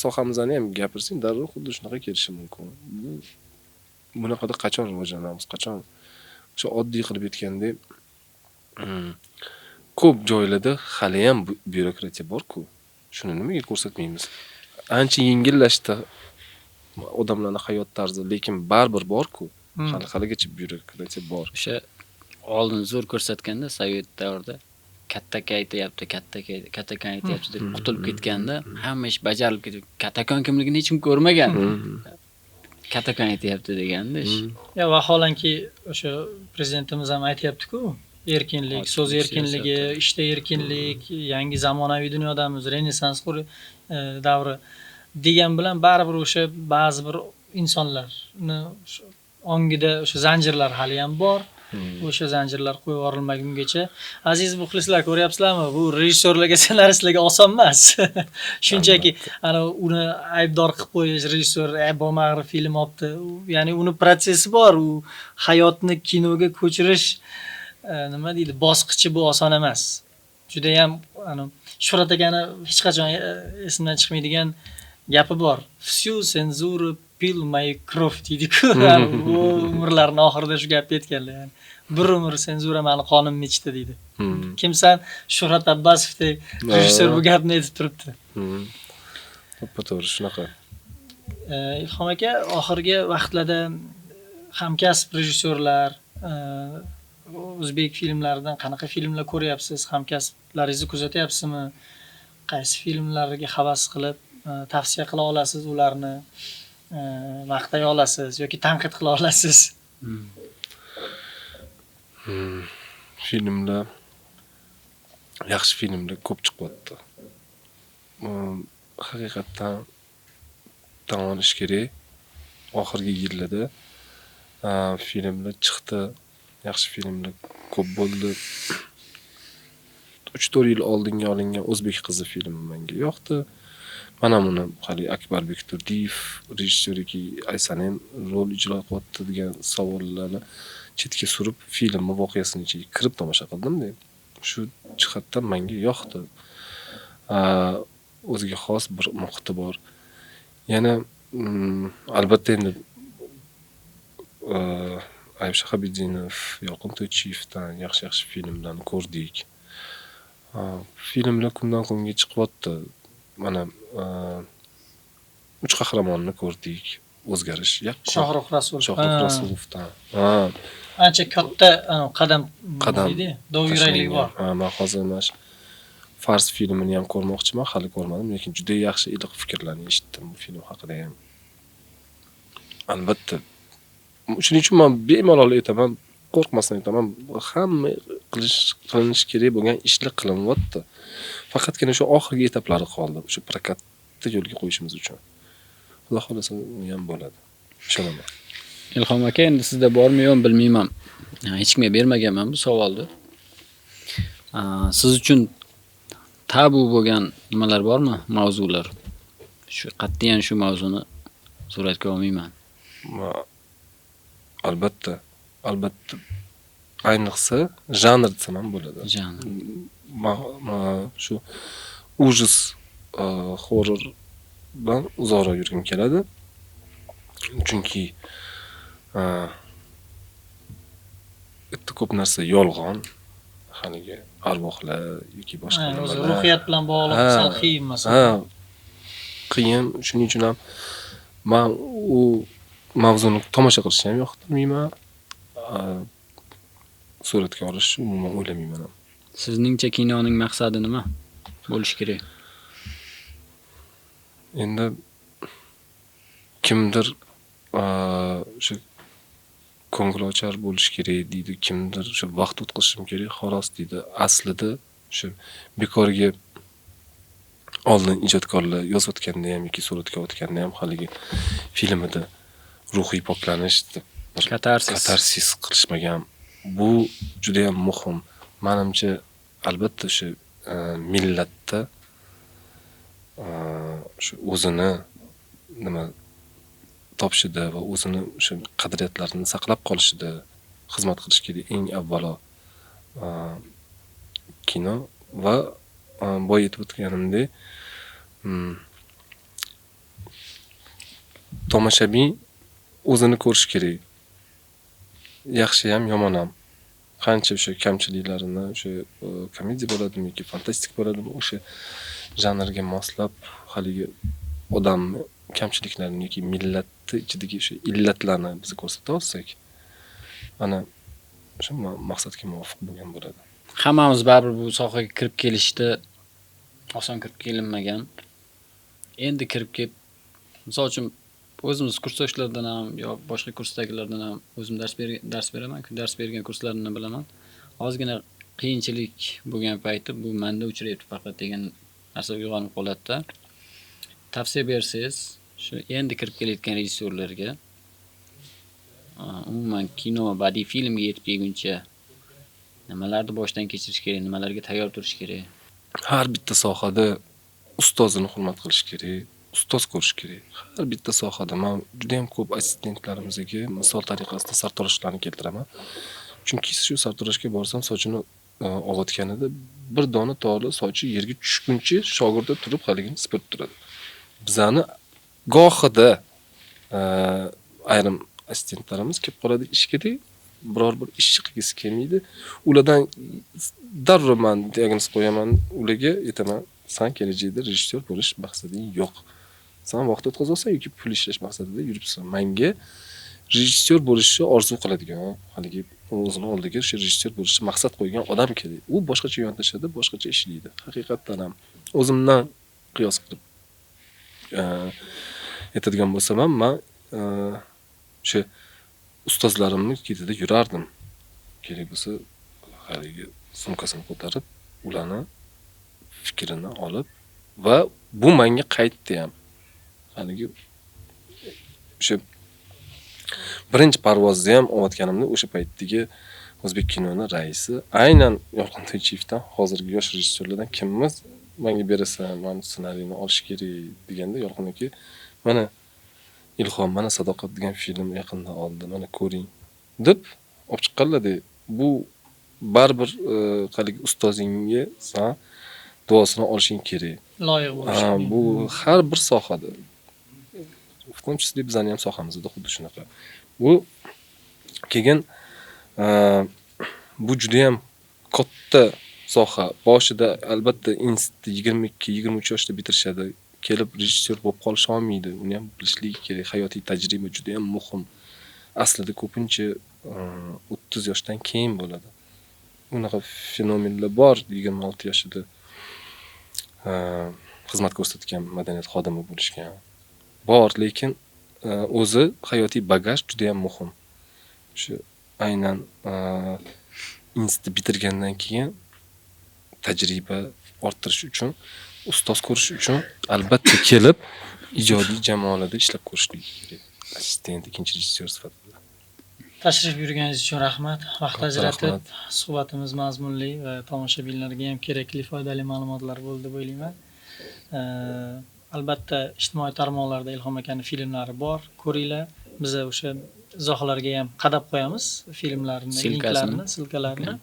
sohamizdan ham gapirsang darrov xuddi shunaqa kelishi mumkin. Bunaqada qachon rivojlanamiz, qachon o'sha oddiy qilib aytganda ko'p joylarda hali ham byurokratiya bor-ku. Shuni nimaga ko'rsatmaymiz? Ancha yengillashdi odamlarning hayot tarzi, lekin baribir bor-ku. Haligacha byurokratiya bor. O'sha oldin zo'r ko'rsatganda Sovet davrida kattakon aytayapti deb qutulib ketganda hamma ish bajarilib ketdi. Kattakon kimligini hech kim ko'rmagan. Kattakon aytayapti deganda ish. Ya vaholanki o'sha prezidentimiz ham aytayapti-ku, erkinlik, so'z erkinligi, ishda erkinlik, yangi zamonaviy dunyodamiz, renessans davri degan bilan baribir o'sha ba'zi bir insonlarni ongida o'sha zanjirlar hali ham bor. O'sha zanjirlar qo'yib yuborilmagungacha, aziz muxlislar, ko'ryapsizlarmi? Bu rejissyorlarga, ssenaristlarga oson emas. Shunchaki ana uni aybdor qilib qo'yish, rejissyor bo'lmag'ir film olibdi. Ya'ni uni protsessi bor, u hayotni kinoga ko'chirish nima deydi, bosqichi bu oson emas. Juda ham ana Shuhrat akani hech qachon esimdan chiqmaydigan gapi bor. Всю цензуру pil my krov deydi-ku. Bu umrlarning oxirida shu gapni aytganlar. Yani bir umr senzura meni qonimni ichdi deydi. Kimsan Shuhrat Abbasovdek rejissyor bu gapni aytib turibdi. To'g'ri shunaqa. Ilhom aka, oxirgi vaqtlarda hamkasb rejissyorlar o'zbek filmlaridan qanaqa filmlar ko'ryapsiz? Hamkasblaringizni kuzatyapsizmi? Qaysi filmlarga havas qilib tavsiya qila olasiz ularni? Maqtay olasiz yoki tanqid qila olasiz? Filmlar, yaxshi filmlar ko'p chiqyapti. Haqiqatan tan olish kerak. Oxirgi yillarda filmlar chiqdi, yaxshi filmlar ko'p bo'ldi. 3-4 yil oldinga olingan O'zbek qizi filmi menga yoqdi. Mana buni hali Akbarbek Turdiyev rejissyoriki Aysanem rol ijro qilyapti degan savollarni chetga surib filmni voqeasini ichiga kirib tomosha qildim-da. Shu jihatdan menga yoqdi. O'ziga xos bir muhiti bor. Yana albatta endi Ayub Shahabidinov, Yorqin To'ychiyevdan yaxshi filmlarni ko'rdik. Filmlar kundan kunga chiqyapti. Mana 3 qahramonni ko'rdik. O'zgarish yaqqol. Shohruh Rasulov. Shohruh Rasulovdan. Ancha katta qadam Qadam edi. Dovyuraklik bor. Men hozir mana Fars filmini ham ko'rmoqchiman, hali ko'rmadim, lekin juda yaxshi iliq fikrlarni eshitdim bu film haqida ham. Albatta. Shuning uchun men bemalol aytaman, qo'rqmasdan aytaman, hamma qilinish kerak bo'lgan ishlar qilinyapti. Faqatgina shu oxirgi etaplari qoldi, shu prokatni yo'lga qo'yishimiz uchun. Xudo xolasa u ham bo'ladi. Ishonaman. Ilhom aka, endi sizda bormi yo'qmi bilmayman. Hech kimga bermaganman bu savolni. Siz uchun tabu bo'lgan nimalar bormi? Mavzular. Shu qat'iyan shu mavzuni suratga olmayman. Albatta. Ayniqsa janr desam ham bo'ladi. Janr. Shu ujus horror bilan uzoqroq yurgim keladi. Chunki bitta ko'p narsa yolg'on, haligi arvohlar yoki boshqa O'zi nimalar. ruhiyat bilan bog'liq sal qiyin masalan. Qiyin, shuning uchun ham men u mavzuni tomosha qilishni ham yoqtirmayman. Suratga olishni umuman o'ylamayman ham. Sizningcha kinoning maqsadi nima bo'lish kerak? Endi kimdir shu ko'ngilochar bo'lish kerak deydi, kimdir shu vaqt o'tkazishim kerak, xolos deydi. Aslida shu bekorga oldin ijodkorlar yozayotganda ham yoki suratga olayotganda ham haligi filmida ruhiy poklanish deb katarsis qilishmagan. Bu juda ham muhim. Menimcha albatta shu millatda shu o'zini nima topishida va o'zini shu qadriyatlarini saqlab qolishida xizmat qilish kerak eng avvalo kino va boya aytib o'tganimdek tomoshabin o'zini ko'rish kerak. Yaxshi ham, yomon ham. Qancha o'sha kamchiliklarini, o'sha komediya bo'ladimi yoki fantastik bo'ladimi, o'sha janrga moslab haligi odam kamchiliklarini yoki millatni ichidagi o'sha illatlarni biz ko'rsata olsak, mana shu maqsadga muvofiq bo'lgan bo'ladi. Hammamiz baribir bu sohaga kirib kelishda oson kirib kelinmagan. Endi kirib kelib, misol uchun o'zimiz kursdoshlardan ham yo boshqa kursdagilardan ham o'zim dars beraman-ku, dars bergan kurslarimni bilaman. Ozgina qiyinchilik bo'lgan payti bu menda uchraydi faqat degan narsa uyg'onib qoladi-da. Tavsiya bersangiz, shu endi kirib kelayotgan rejissyorlarga umuman kino, badiiy filmga yetib kelguncha nimalarni boshdan kechirish kerak, nimalarga tayyor turish kerak? Har bitta sohada ustozini hurmat qilish kerak, ustoz ko'rish kerak. Har bitta sohada men juda ham ko'p assistentlarimizga misol tariqasida sartaroshlarni keltiraman. Chunki shu sartaroshga borsam sochini og'atganida bir dona toli sochi yerga tushguncha shogirdi turib haligini sipirib turadi. Bizani gohida ayrim assistentlarimiz kelib qoladi ishga-da, biror bir ishchi qilgisi kelmaydi. Ulardan darrov men diagnoz qo'yaman, ularga aytaman, sen kelajakda rejissyor bo'lish maqsading yo'q. Sen vaqt o'tkazolsan yoki pul ishlash maqsadida yuribsan. Menga rejissyor bo'lishni orzu qiladigan, haligi o'zini oldiga shu rejissyor bo'lishni maqsad qo'ygan odam kerak. U boshqacha yondashadi, boshqacha ishlaydi. Haqiqatan ham o'zimdan qiyos qilib aytadigan bo'lsam ham, men shu ustozlarimni ketida yurardim. Kerak bo'lsa, haligi sumkasini ko'tarib, ularni fikrini olib va bu menga qaytdi ham. Haligi o'sha birinchi parvozda ham olayotganimda o'sha paytdagi O'zbek kinoni raisi aynan Yorqin To'ychiyevdan hozirgi yosh rejissyorlardan kimimiz menga berasa, men ssenariyni olish kerak deganda Yorqin aka mana Ilhom, mana Sadoqat degan film yaqinda oldi, mana ko'ring deb olib chiqqanlar-da. Bu baribir haligi ustozingga san duosini olishing kerak. Loyiq bo'lish. Bu har bir sohada. В том числе bizning ham sohamizda xuddi shunaqa. Bu keyin bu juda ham katta soha. Boshida albatta institutni 22-23 yoshda bitirishadi. Kelib rejissyor bo'lib qolish olmaydi. Uni ham bilishligi kerak. Hayotiy tajriba juda ham muhim. Aslida ko'pincha 30 yoshdan keyin bo'ladi. Unaqa fenomenlar bor 26 yoshida xizmat ko'rsatgan madaniyat xodimi bo'lishgan. Bor, lekin o'zi hayotiy bagaj juda ham muhim. Shu aynan institut bitirgandan keyin tajriba orttirish uchun, ustoz ko'rish uchun albatta kelib ijodiy jamoalarda ishlab ko'rishlik kerak. Assistent, ikkinchi rejissyor sifatida. Tashrif buyurganingiz uchun rahmat. Vaqt ajratib Rahmat. suhbatimiz mazmunli va tomoshabinlarga ham kerakli, foydali ma'lumotlar bo'ldi deb o'ylayman. Albatta ijtimoiy tarmoqlarda Ilhom akaning filmlari bor, ko'ringlar. Biz o'sha izohlarga ham qadab qo'yamiz filmlarni, linklarni, silkalarini.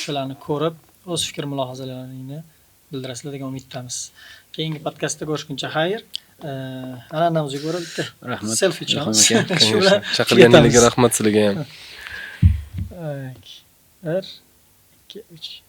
Shularni ko'rib, o'z fikr mulohazalaringizni bildirasizlar degan umiddamiz. Keyingi podkastda ko'rishguncha xayr. An'anamizga ko'ra bitta Rahmat. selfie chog'imiz. Shu Конечно. bilan Chaqirganingizga rahmat sizlarga ham. 1, 2, 3